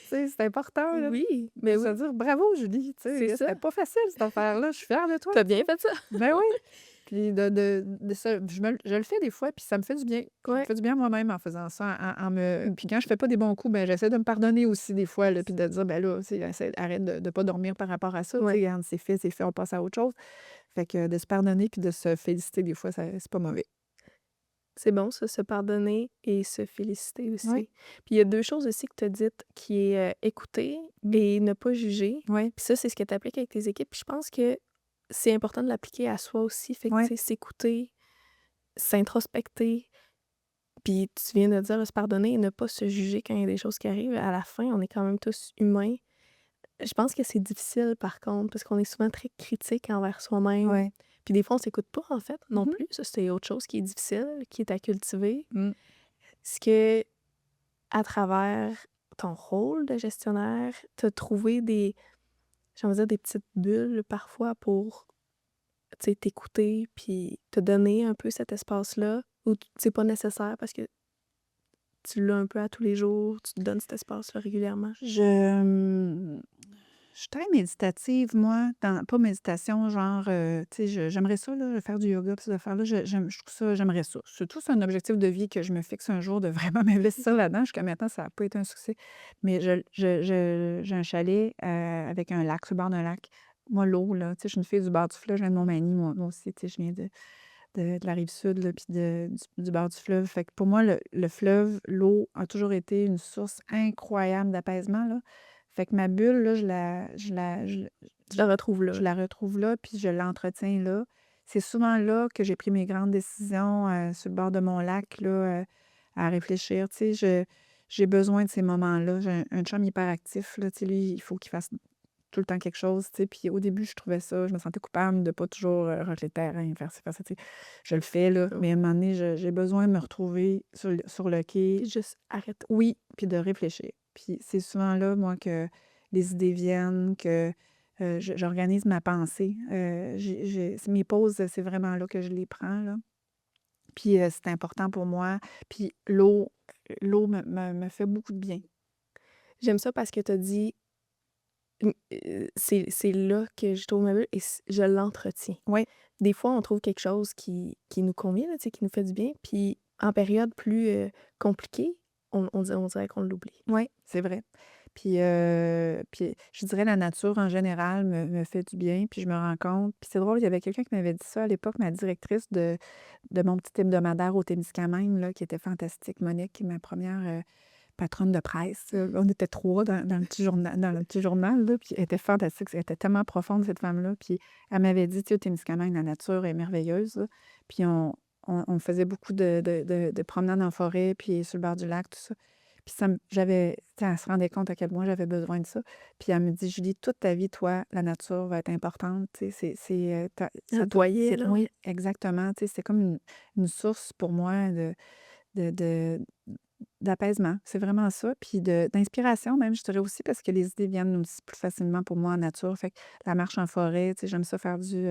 Tu sais, c'est important, là, oui, de mais se oui, dire: «Bravo Julie, tu c'est sais, ça. c'était pas facile cette affaire-là, je suis fière de toi». Tu as bien fait ça. Ben oui. Puis de ça, je le fais des fois, puis ça me fait du bien. Ça me Ouais. fait du bien moi-même en faisant ça, puis quand je fais pas des bons coups, ben j'essaie de me pardonner aussi des fois, là, puis de dire: «Ben là, tu sais, arrête de pas dormir par rapport à ça, tu sais, Ouais. regarde, c'est fait, on passe à autre chose». Fait que de se pardonner puis de se féliciter des fois, ça c'est pas mauvais. C'est bon ça, se pardonner et se féliciter Oui, aussi. Puis il y a 2 choses aussi que tu as dites qui est, écouter mmh, et ne pas juger. oui, Puis ça, c'est ce que tu appliques avec tes équipes. Puis je pense que c'est important de l'appliquer à soi aussi. Fait que, tu oui, sais, s'écouter, s'introspecter, puis tu viens de dire se pardonner et ne pas se juger quand il y a des choses qui arrivent. À la fin, on est quand même tous humains. Je pense que c'est difficile par contre, parce qu'on est souvent très critique envers soi-même. oui. Puis des fois, on s'écoute pas en fait, non Mmh. plus. Ça, c'est autre chose qui est difficile, qui est à cultiver. Mmh. Est-ce que à travers ton rôle de gestionnaire, tu as trouvé des j'ai envie de dire des petites bulles parfois pour, tu sais, t'écouter puis te donner un peu cet espace-là ou c'est pas nécessaire parce que tu l'as un peu à tous les jours, tu te donnes cet espace-là régulièrement? Je, je suis très méditative, moi, pas méditation, genre, tu sais, j'aimerais ça, là, faire du yoga, pis ces affaires-là, je trouve ça, j'aimerais ça. Surtout, c'est un objectif de vie que je me fixe un jour de vraiment m'investir là-dedans. Jusqu'à maintenant, ça n'a pas été un succès. Mais j'ai un chalet avec un lac, sur le bord d'un lac. Moi, l'eau, là, tu sais, je suis une fille du bord du fleuve, je viens de Montmagny, moi aussi, tu sais, je viens de la rive sud, là, puis du bord du fleuve. Fait que pour moi, le fleuve, l'eau a toujours été une source incroyable d'apaisement, là. Fait que ma bulle, là, Tu la retrouves je là. la retrouve là, puis je l'entretiens là. C'est souvent là que j'ai pris mes grandes décisions, sur le bord de mon lac, là, à réfléchir. Tu sais, j'ai besoin de ces moments-là. J'ai un chum hyperactif, là, tu sais, lui, il faut qu'il fasse tout le temps quelque chose, tu sais. Puis au début, je trouvais ça, je me sentais coupable de pas toujours racler le terrain, faire ça, tu sais. Je le fais, là, Oh. mais à un moment donné, j'ai besoin de me retrouver sur le quai, Puis juste arrête. oui, puis de réfléchir. Puis c'est souvent là, moi, que les idées viennent, que j'organise ma pensée. Mes pauses, c'est vraiment là que je les prends, là. Puis c'est important pour moi. Puis l'eau me fait beaucoup de bien. J'aime ça parce que tu as dit c'est là que je trouve ma bulle et je l'entretiens. Oui, Des fois, on trouve quelque chose qui nous convient, là, tu sais, qui nous fait du bien, puis en période plus, compliquée, on dirait qu'on l'oublie. oui, c'est vrai. Puis je dirais la nature en général me fait du bien, puis je me rends compte. Puis c'est drôle, il y avait quelqu'un qui m'avait dit ça à l'époque, ma directrice de mon petit hebdomadaire au Témiscamingue, là, qui était fantastique, Monique, qui est ma première patronne de presse. On était 3 dans le petit journal, là, puis elle était fantastique. Elle était tellement profonde, cette femme-là. Puis elle m'avait dit, tu sais, au Témiscamingue, la nature est merveilleuse, là. Puis on faisait beaucoup de promenades en forêt, puis sur le bord du lac, tout ça. Puis j'avais, tu sais, elle se rendait compte à quel point j'avais besoin de ça. Puis elle me dit, Julie, toute ta vie, toi, la nature va être importante. Tu sais, Elle te voyait, là. oui, exactement. Tu sais, c'est comme une source pour moi de, de- d'apaisement. C'est vraiment ça. Puis d'inspiration, même, je dirais aussi, parce que les idées viennent aussi plus facilement pour moi en nature. Fait que la marche en forêt, tu sais, j'aime ça faire du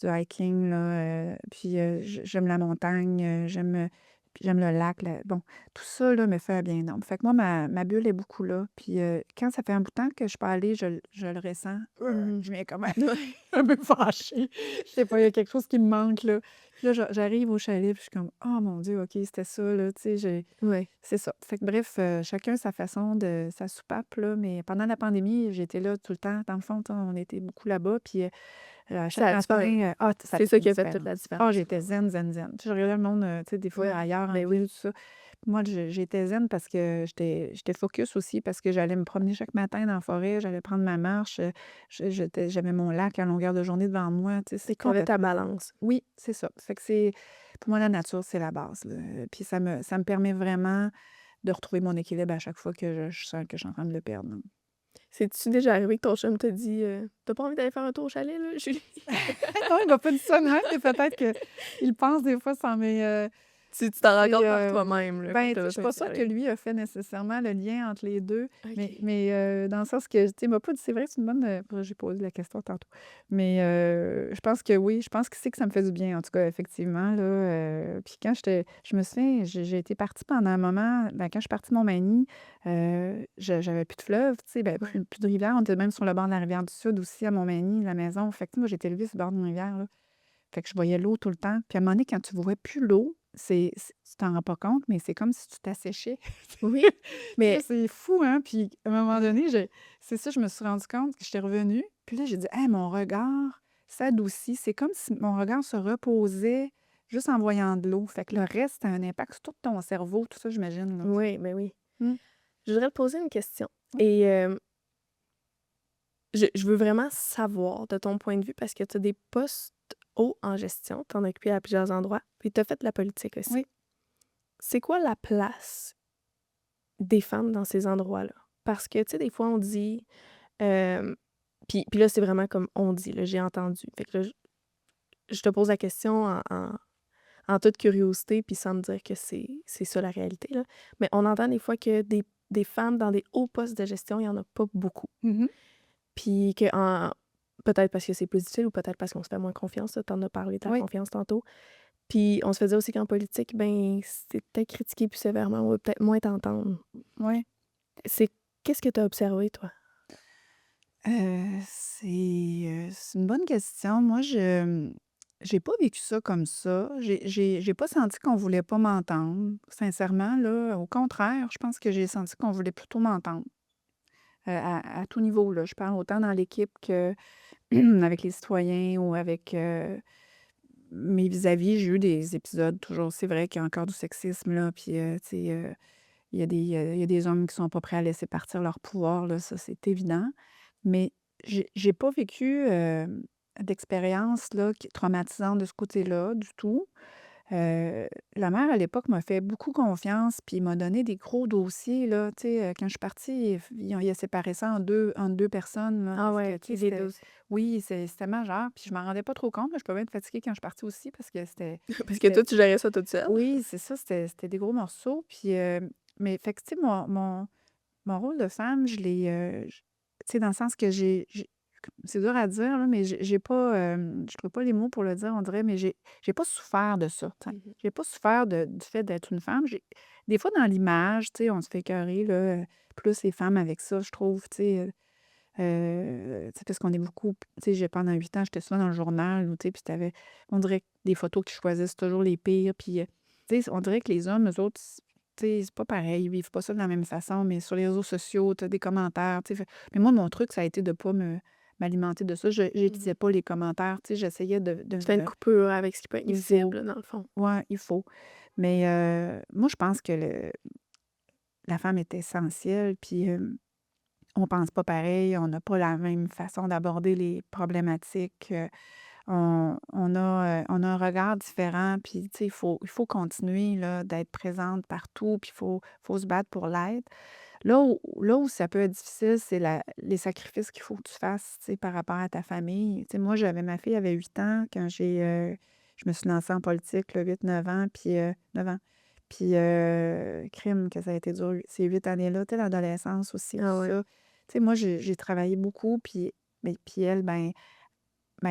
hiking, là. Puis j'aime la montagne, puis j'aime le lac. Bon, tout ça, là, me fait un bien énorme. Fait que moi, ma bulle est beaucoup là. Puis quand ça fait un bout de temps que je suis pas allée, je le ressens. Mmh. Je viens quand même Ouais. un peu fâchée. Je sais pas, il y a quelque chose qui me manque, là. Puis là, j'arrive au chalet, puis je suis comme: «Oh mon Dieu, OK, c'était ça, là», tu sais, Ouais. c'est ça. Fait que bref, chacun sa façon de sa soupape, là, mais pendant la pandémie, j'étais là tout le temps. Dans le fond, tu sais, on était beaucoup là-bas, puis à chaque Ça a matin, fait ça a c'est fait ça une qui a fait toute différence. la Ah, différence. j'étais zen, zen, zen. Tu sais, je regardais le monde, tu sais, des fois Ouais. ailleurs en Ben ville, oui. tout ça. Moi, j'étais zen parce que j'étais focus aussi, parce que j'allais me promener chaque matin dans la forêt, j'allais prendre ma marche, j'avais mon lac à longueur de journée devant moi, tu sais, C'est c'est que tu ta complètement balance. oui, c'est ça. Fait que c'est pour moi, la nature, c'est la base, là, puis ça me permet vraiment de retrouver mon équilibre à chaque fois que je sens que je suis en train de le perdre, là. C'est-tu déjà arrivé que ton chum t'a dit, «Tu pas envie d'aller faire un tour au chalet là, Julie?» Non, il m'a pas dit ça de même, mais peut-être qu'il pense des fois sans mes, Tu t'en rends c'est, compte par toi-même là, que ben, tu tu sais, je suis besoin pas d'y sûre que aller. lui a fait nécessairement le lien entre les 2, mais OK. mais dans le sens que, tu sais, il m'a pas dit c'est vrai, c'est une bonne, j'ai posé la question tantôt, mais je pense que oui, je pense qu'il sait que ça me fait du bien, en tout cas, effectivement, là, puis quand je me souviens, j'ai été partie pendant un moment, ben, quand je suis partie de Montmagny, j'avais plus de fleuve, tu sais, ben, Ouais. plus de rivière. On était même sur le bord de la rivière du Sud aussi à Montmagny, la maison. Fait que, tu sais, moi, j'étais élevée sur le bord d'une rivière, là. Fait que je voyais l'eau tout le temps. Puis à un moment donné, quand tu vois plus l'eau, tu t'en rends pas compte, mais c'est comme si tu t'asséchais. Oui, Tu sais, mais c'est fou, hein? Puis à un moment ouais. donné, c'est ça, je me suis rendu compte que j'étais revenue. Puis là, j'ai dit: «Hey, mon regard s'adoucit». C'est comme si mon regard se reposait juste en voyant de l'eau. Fait que le reste a un impact sur tout ton cerveau, tout ça, j'imagine, là. Oui, ben oui. Mmh. Je voudrais te poser une question Oui. et je veux vraiment savoir de ton point de vue parce que tu as des postes hauts en gestion, tu en as occupé à plusieurs endroits, puis tu as fait de la politique aussi. Oui. C'est quoi la place des femmes dans ces endroits-là? Parce que, tu sais, des fois, on dit, hem, puis là, c'est vraiment comme on dit, là, j'ai entendu. Fait que là, je te pose la question en toute curiosité, puis sans me dire que c'est ça la réalité, là. Mais on entend des fois que des femmes dans des hauts postes de gestion, il y en a pas beaucoup. Mmh. Puis peut-être parce que c'est plus difficile ou peut-être parce qu'on se fait moins confiance, tu en as parlé de la Oui. confiance tantôt. Puis on se fait dire aussi qu'en politique, ben, c'est peut-être critiqué plus sévèrement, on va peut-être moins t'entendre. Ouais. C'est qu'est-ce que tu as observé, toi? C'est une bonne question. Moi, j'ai pas vécu ça comme ça. J'ai pas senti qu'on voulait pas m'entendre, sincèrement, là. Au contraire, je pense que j'ai senti qu'on voulait plutôt m'entendre, à tout niveau, là. Je parle autant dans l'équipe que avec les citoyens ou avec, mes vis-à-vis. J'ai eu des épisodes toujours c'est vrai qu'il y a encore du sexisme, là, puis, tu sais, il y a des hommes qui sont pas prêts à laisser partir leur pouvoir, là, ça, c'est évident. Mais j'ai pas vécu, d'expérience, là, qui traumatisante de ce côté-là, du tout. La mère, à l'époque, m'a fait beaucoup confiance, puis m'a donné des gros dossiers, là. Tu sais, quand je suis partie, il a séparé ça en 2 personnes, là, Ah parce ouais, que, OK, tu sais, des c'était doses. oui, c'était majeur, puis je m'en rendais pas trop compte, mais je pouvais être fatiguée quand je suis partie aussi parce que Parce que c'était toi, tu gérais ça toute seule? oui, c'est ça, c'était des gros morceaux, puis, mais fait que, tu sais, mon rôle de femme, je l'ai, tu sais, dans le sens que c'est dur à dire, là, mais j'ai pas, je trouve pas les mots pour le dire, on dirait, mais j'ai pas souffert de ça, tu sais. Mmh. J'ai pas souffert du fait d'être une femme. Des fois, dans l'image, tu sais, on se fait écœurer, là, plus les femmes avec ça, je trouve, tu sais, tu sais, parce qu'on est beaucoup tu sais, pendant 8 ans, j'étais souvent dans le journal ou tu sais, puis tu on dirait que des photos qu'ils choisissent toujours les pires, puis, tu sais, on dirait que les hommes, eux autres, tu sais, c'est pas pareil, ils vivent pas ça de la même façon, mais sur les réseaux sociaux, tu as des commentaires, tu sais, mais moi, mon truc, ça a été de pas m'alimenter de ça. Je Mmh. j'utilisais pas les commentaires, tu sais, j'essayais de Tu fais une me coupure avec ce qui peut être il faut nuisible, dans le fond. ouais, il faut. Mais, moi, je pense que la femme est essentielle, puis, on pense pas pareil, on n'a pas la même façon d'aborder les problématiques, on a un regard différent, puis tu sais, il faut continuer là, d'être présente partout, puis il faut se battre pour l'aide. Là où ça peut être difficile, c'est les sacrifices qu'il faut que tu fasses, tu sais, par rapport à ta famille. Tu sais, moi, ma fille avait 8 ans quand je me suis lancée en politique, là, 8-9 ans, puis 9 ans. Puis, crime que ça a été dur, ces 8 années-là, tu sais, l'adolescence aussi, tout Ah ouais. ça. Tu sais, moi, j'ai travaillé beaucoup, puis elle, ben,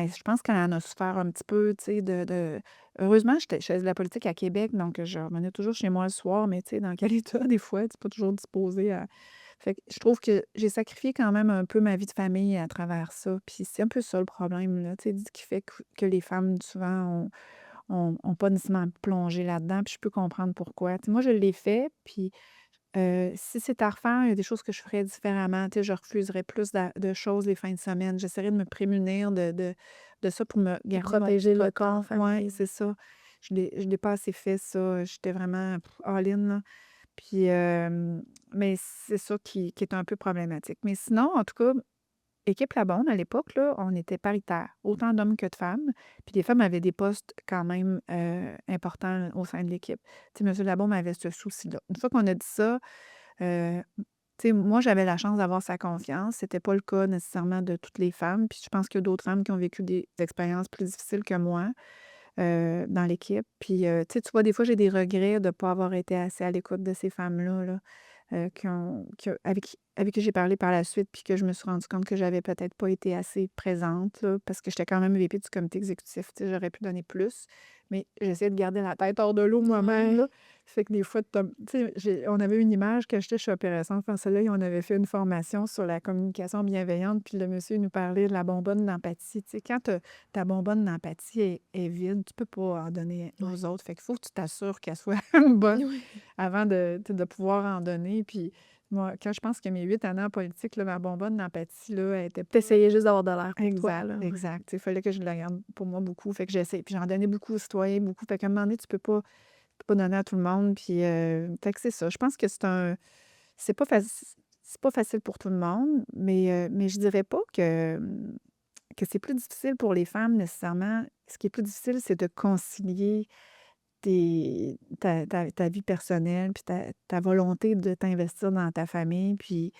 je pense qu'elle en a souffert un petit peu, tu sais, heureusement, je faisais de la politique à Québec, donc je revenais toujours chez moi le soir, mais tu sais, dans quel état, des fois, tu es pas toujours disposée à fait que je trouve que j'ai sacrifié quand même un peu ma vie de famille à travers ça, puis c'est un peu ça le problème, là, tu sais, qui fait que les femmes, souvent, ont pas nécessairement plongé là-dedans, puis je peux comprendre pourquoi. Tu sais, moi, je l'ai fait, puis si c'est à refaire, il y a des choses que je ferais différemment. Tu sais, je refuserais plus de choses les fins de semaine. J'essaierais de me prémunir de ça pour me De garder mon protéger petit le corps cocon. Ouais, familial. c'est ça. Je l'ai pas assez fait, ça. J'étais vraiment all-in, là. Puis, mais c'est ça qui est un peu problématique. Mais sinon, en tout cas, Équipe La Bonde, à l'époque, là, on était paritaire, autant d'hommes que de femmes. Puis les femmes avaient des postes quand même importants au sein de l'équipe. Tu sais, M. Labaume avait ce souci-là. Une fois qu'on a dit ça, tu sais, moi, j'avais la chance d'avoir sa confiance. C'était pas le cas nécessairement de toutes les femmes. Puis je pense qu'il y a d'autres femmes qui ont vécu des expériences plus difficiles que moi dans l'équipe. Puis, tu vois, des fois, j'ai des regrets de ne pas avoir été assez à l'écoute de ces femmes-là, là, avec qui j'ai parlé par la suite, puis que je me suis rendu compte que j'avais peut-être pas été assez présente, là, parce que j'étais quand même VP du comité exécutif. Tu sais, j'aurais pu donner plus, mais j'essayais de garder la tête hors de l'eau moi-même, Ouais. là. Fait que des fois, tu sais, on avait une image que j'étais chez Opération quand celle-là, on avait fait une formation sur la communication bienveillante, puis le monsieur nous parlait de la bonbonne d'empathie. Tu sais, quand ta bonbonne d'empathie est vide, tu peux pas en donner Ouais. aux autres. Fait qu'il faut que tu t'assures qu'elle soit bonne Oui. avant de pouvoir en donner. Puis moi, quand je pense que mes 8 années en politique, là, ma bonbonne d'empathie, là, elle était pas T'essayais juste d'avoir de l'air pour toi, exact, là. Ouais. exact. Il fallait que je la garde pour moi beaucoup. Fait que j'essaie. Puis j'en donnais beaucoup aux citoyens, beaucoup. Fait qu'à un moment donné, tu peux pas donner à tout le monde. Puis fait que c'est ça. Je pense que c'est pas facile. C'est pas facile pour tout le monde, mais je dirais pas que c'est plus difficile pour les femmes nécessairement. Ce qui est plus difficile, c'est de concilier ta vie personnelle, puis ta volonté de t'investir dans ta famille, puis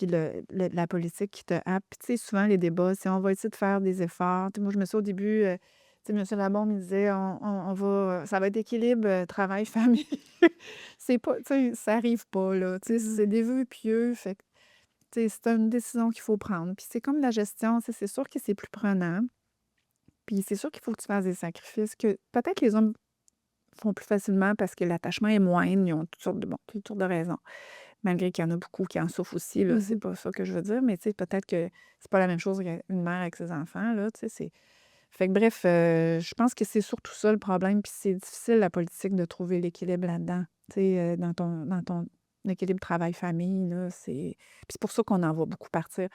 la politique qui te happe. Puis, tu sais, souvent, les débats, c'est on va essayer de faire des efforts. Tu sais, moi, je me suis au début, tu sais, M. Labon me disait, on va, ça va être équilibre travail-famille. C'est pas, tu sais, ça arrive pas, là. Tu sais, Mmh. c'est des vœux pieux. Fait que, tu sais, c'est une décision qu'il faut prendre. Puis c'est comme la gestion, tu sais, c'est sûr que c'est plus prenant. Puis c'est sûr qu'il faut que tu fasses des sacrifices que peut-être les hommes font plus facilement parce que l'attachement est moindre, ils ont toutes sortes de raisons. Malgré qu'il y en a beaucoup qui en souffrent aussi, là, c'est Mmh. pas ça que je veux dire, mais tu sais, peut-être que c'est pas la même chose qu'une mère avec ses enfants, là, tu sais, fait que bref, je pense que c'est surtout ça le problème, puis c'est difficile, la politique, de trouver l'équilibre là-dedans, tu sais, dans ton équilibre travail-famille, là, puis c'est pour ça qu'on en voit beaucoup partir.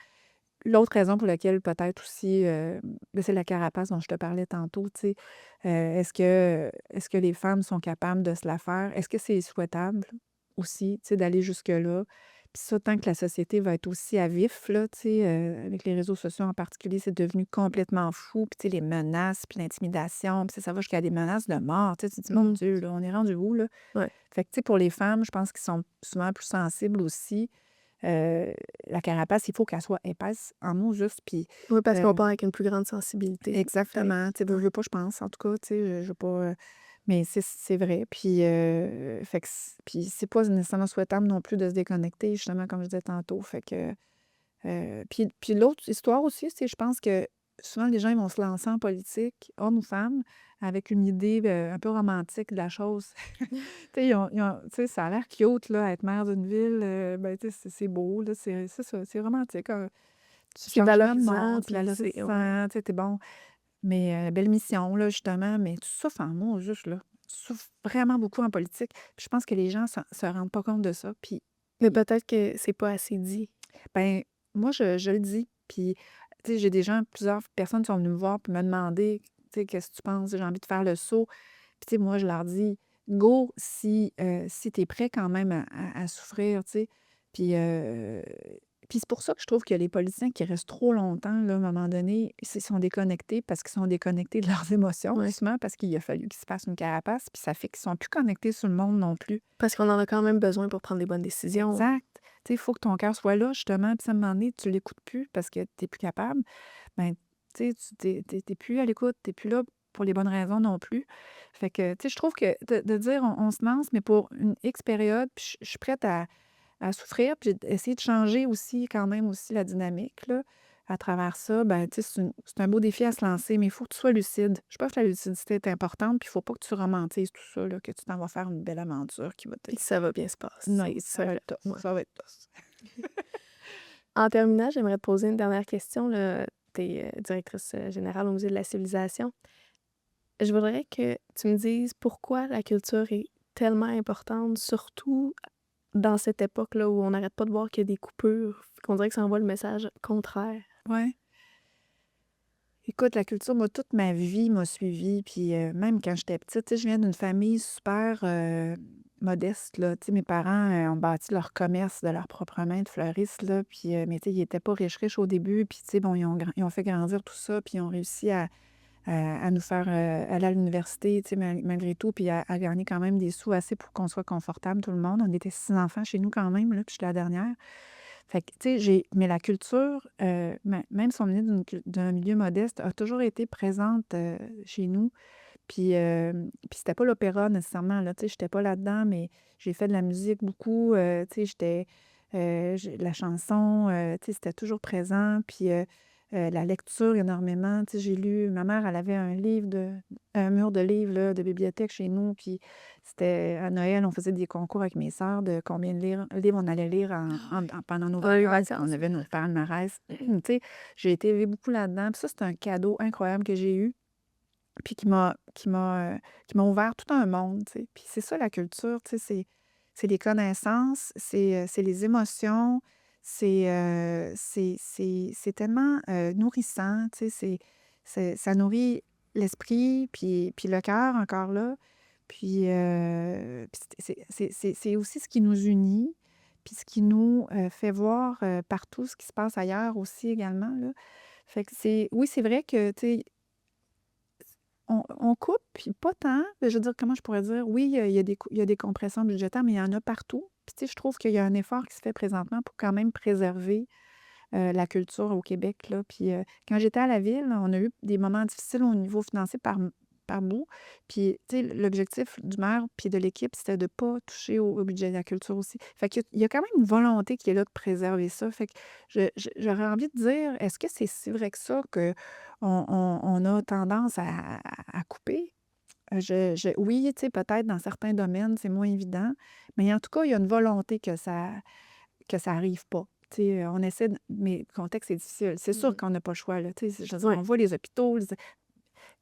L'autre raison pour laquelle peut-être aussi, ben, c'est la carapace dont je te parlais tantôt, tu sais. Est-ce que les femmes sont capables de se la faire? Est-ce que c'est souhaitable aussi, tu sais, d'aller jusque-là? Puis ça, tant que la société va être aussi à vif, là, tu sais, avec les réseaux sociaux en particulier, c'est devenu complètement fou. Puis tu sais, les menaces, puis l'intimidation, puis ça va jusqu'à des menaces de mort. Tu sais, tu te dis: «Mon Mmh. Dieu, là, on est rendu où, là?» Ouais. Fait que, tu sais, pour les femmes, je pense qu'ils sont souvent plus sensibles aussi. Heu, la carapace, il faut qu'elle soit épaisse en mots juste, puis Oui, parce qu'on heu part avec une plus grande sensibilité, peut-être. exactement, tu sais, veux, Ouais. veux pas, je pense, en tout cas, tu sais, je veux pas, mais c'est vrai, puis fait que puis c'est pas nécessairement souhaitable non plus de se déconnecter, justement, comme je disais tantôt, fait que puis l'autre histoire aussi, c'est je pense que souvent les gens, ils vont se lancer en politique, hommes ou femmes, avec une idée, un peu romantique de la chose. Tu sais, tu sais, ça a l'air cute, là, être maire d'une ville, ben, tu sais, c'est beau, là, c'est ça, c'est romantique, tu C'est changes le valorisant, monde, c'est puis c'est ouais. valorisant, tu sais, tu bon. Mais belle mission, là, justement, mais tu souffres en mots juste, là. Tu souffres vraiment beaucoup en politique. Puis je pense que les gens se rendent pas compte de ça. Puis, Mais peut-être que c'est pas assez dit. ben, moi, je le dis. Puis, tu sais, j'ai des gens, plusieurs personnes sont venues me voir pour me demander, tu sais, qu'est-ce que tu penses? J'ai envie de faire le saut. Puis, tu sais, moi, je leur dis, go si tu es prêt quand même à souffrir, tu sais. Puis, puis c'est pour ça que je trouve que les politiciens qui restent trop longtemps, là, à un moment donné, ils sont déconnectés parce qu'ils sont déconnectés de leurs émotions, Ouais. justement, parce qu'il a fallu qu'ils se fassent une carapace, puis ça fait qu'ils sont plus connectés sur le monde non plus. Parce qu'on en a quand même besoin pour prendre les bonnes décisions. Exact. Tu sais, il faut que ton cœur soit là, justement, puis à un moment donné, tu l'écoutes plus parce que tu n'es plus capable. Ben, tu sais, tu t'es plus à l'écoute, tu n'es plus là pour les bonnes raisons non plus. Fait que, tu sais, je trouve que de dire on se lance, mais pour une X période, puis je suis prête à souffrir, puis essayer de changer aussi, quand même, aussi la dynamique, là, à travers ça, ben, tu sais, c'est un beau défi à se lancer, mais il faut que tu sois lucide. Je pense que la lucidité est importante, puis il faut pas que tu romantises tout ça, là, que tu t'en vas faire une belle aventure qui va te Puis que ça va bien se non, passer, ça va être tough, ouais. ça va être tough. En terminant, j'aimerais te poser une dernière question, là. Tu es, directrice, générale au Musée de la civilisation. je voudrais que tu me dises pourquoi la culture est tellement importante, surtout dans cette époque-là où on n'arrête pas de voir qu'il y a des coupures, qu'on dirait que ça envoie le message contraire. Ouais. Écoute, la culture, moi, toute ma vie m'a suivie. Puis même quand j'étais petite, tu sais, je viens d'une famille super modeste, là. Tu sais, mes parents ont bâti leur commerce de leurs propres mains de fleuristes, là. Puis, mais tu sais, ils n'étaient pas riches au début. Puis, tu sais, bon, ils ont fait grandir tout ça. Puis, ils ont réussi à nous faire aller à l'université, tu sais, malgré tout. Puis, à gagner quand même des sous assez pour qu'on soit confortable, tout le monde. On était 6 enfants chez nous quand même, là. Puis, je suis la dernière. Fait que, tu sais, mais la culture, même si on venait d'un milieu modeste, a toujours été présente chez nous. Puis c'était pas l'opéra nécessairement, là, tu sais, j'étais pas là-dedans, mais j'ai fait de la musique beaucoup, tu sais, la chanson, tu sais, c'était toujours présent. Puis la lecture énormément, tu sais, j'ai lu, ma mère, elle avait un mur de livres, là, de bibliothèque chez nous, puis c'était à Noël, on faisait des concours avec mes sœurs de combien de livres on allait lire pendant nos Pendant les vacances, puis on vacances. avait notre palmarès. Tu sais, j'ai été élevée beaucoup là-dedans, puis ça, c'est un cadeau incroyable que j'ai eu, puis qui m'a ouvert tout un monde, tu sais. Puis c'est ça la culture, tu sais, c'est les connaissances, c'est les émotions, c'est tellement nourrissant, tu sais, ça nourrit l'esprit, puis le cœur encore là. Puis c'est aussi ce qui nous unit, puis ce qui nous fait voir partout ce qui se passe ailleurs aussi également, là. Fait que oui, c'est vrai que, tu sais, on coupe, puis pas tant. Je veux dire, comment je pourrais dire? Oui, il y a des compressions budgétaires, mais il y en a partout. Puis, tu sais, je trouve qu'il y a un effort qui se fait présentement pour quand même préserver la culture au Québec, là. Puis, quand j'étais à la ville, on a eu des moments difficiles au niveau financier par bout. Puis, tu sais, l'objectif du maire puis de l'équipe, c'était de ne pas toucher au budget de la culture aussi. Fait qu'il y a quand même une volonté qui est là de préserver ça. Fait que j'aurais envie de dire, est-ce que c'est si vrai que ça qu'on a tendance à couper? Oui, tu sais, peut-être dans certains domaines, c'est moins évident, mais en tout cas, il y a une volonté que ça arrive pas. Tu sais, on essaie mais le contexte est difficile. C'est sûr qu'on n'a pas le choix, là, tu sais, je veux dire, Ouais. on voit les hôpitaux,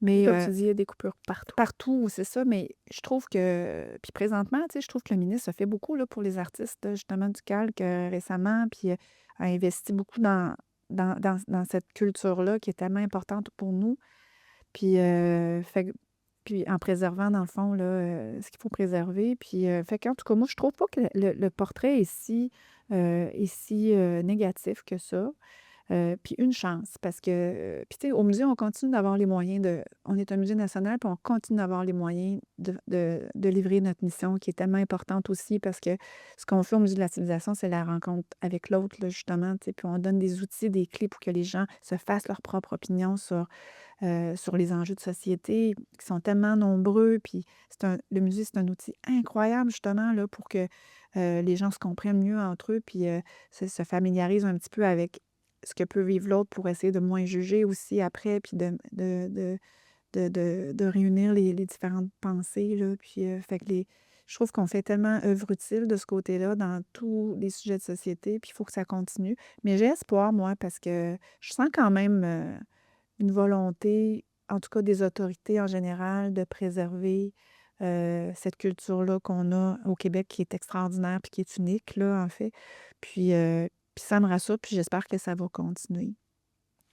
mais Comme tu dis, il y a des coupures partout. partout, c'est ça, mais je trouve que puis présentement, tu sais, je trouve que le ministre a fait beaucoup, là, pour les artistes, justement, du calque, récemment, puis a investi beaucoup dans cette culture-là qui est tellement importante pour nous. Puis, puis en préservant, dans le fond, là, ce qu'il faut préserver. Puis, fait qu'en tout cas, moi, je trouve pas que le portrait est si négatif que ça. Puis une chance, parce que, puis tu sais, au musée, on continue d'avoir les moyens on est un musée national, puis on continue d'avoir les moyens de livrer notre mission, qui est tellement importante aussi, parce que ce qu'on fait au musée de la civilisation, c'est la rencontre avec l'autre, là, justement, tu sais, puis on donne des outils, des clés pour que les gens se fassent leur propre opinion sur les enjeux de société, qui sont tellement nombreux, puis le musée, c'est un outil incroyable, justement, là, pour que les gens se comprennent mieux entre eux, puis se familiarisent un petit peu avec ce que peut vivre l'autre pour essayer de moins juger aussi après, puis de réunir les différentes pensées, là. Puis, fait que je trouve qu'on fait tellement œuvre utile de ce côté-là dans tous les sujets de société, puis il faut que ça continue. Mais j'ai espoir, moi, parce que je sens quand même une volonté, en tout cas des autorités en général, de préserver cette culture-là qu'on a au Québec qui est extraordinaire puis qui est unique, là, en fait. Puis ça me rassure, puis j'espère que ça va continuer.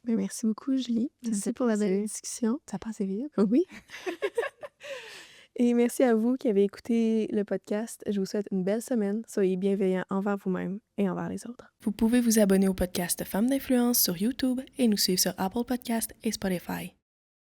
Ben, merci beaucoup, Julie. Ça me Merci fait pour la belle plaisir. discussion. Ça passe vite. Oui. Et merci à vous qui avez écouté le podcast. Je vous souhaite une belle semaine. Soyez bienveillants envers vous-même et envers les autres. Vous pouvez vous abonner au podcast Femmes d'influence sur YouTube et nous suivre sur Apple Podcasts et Spotify.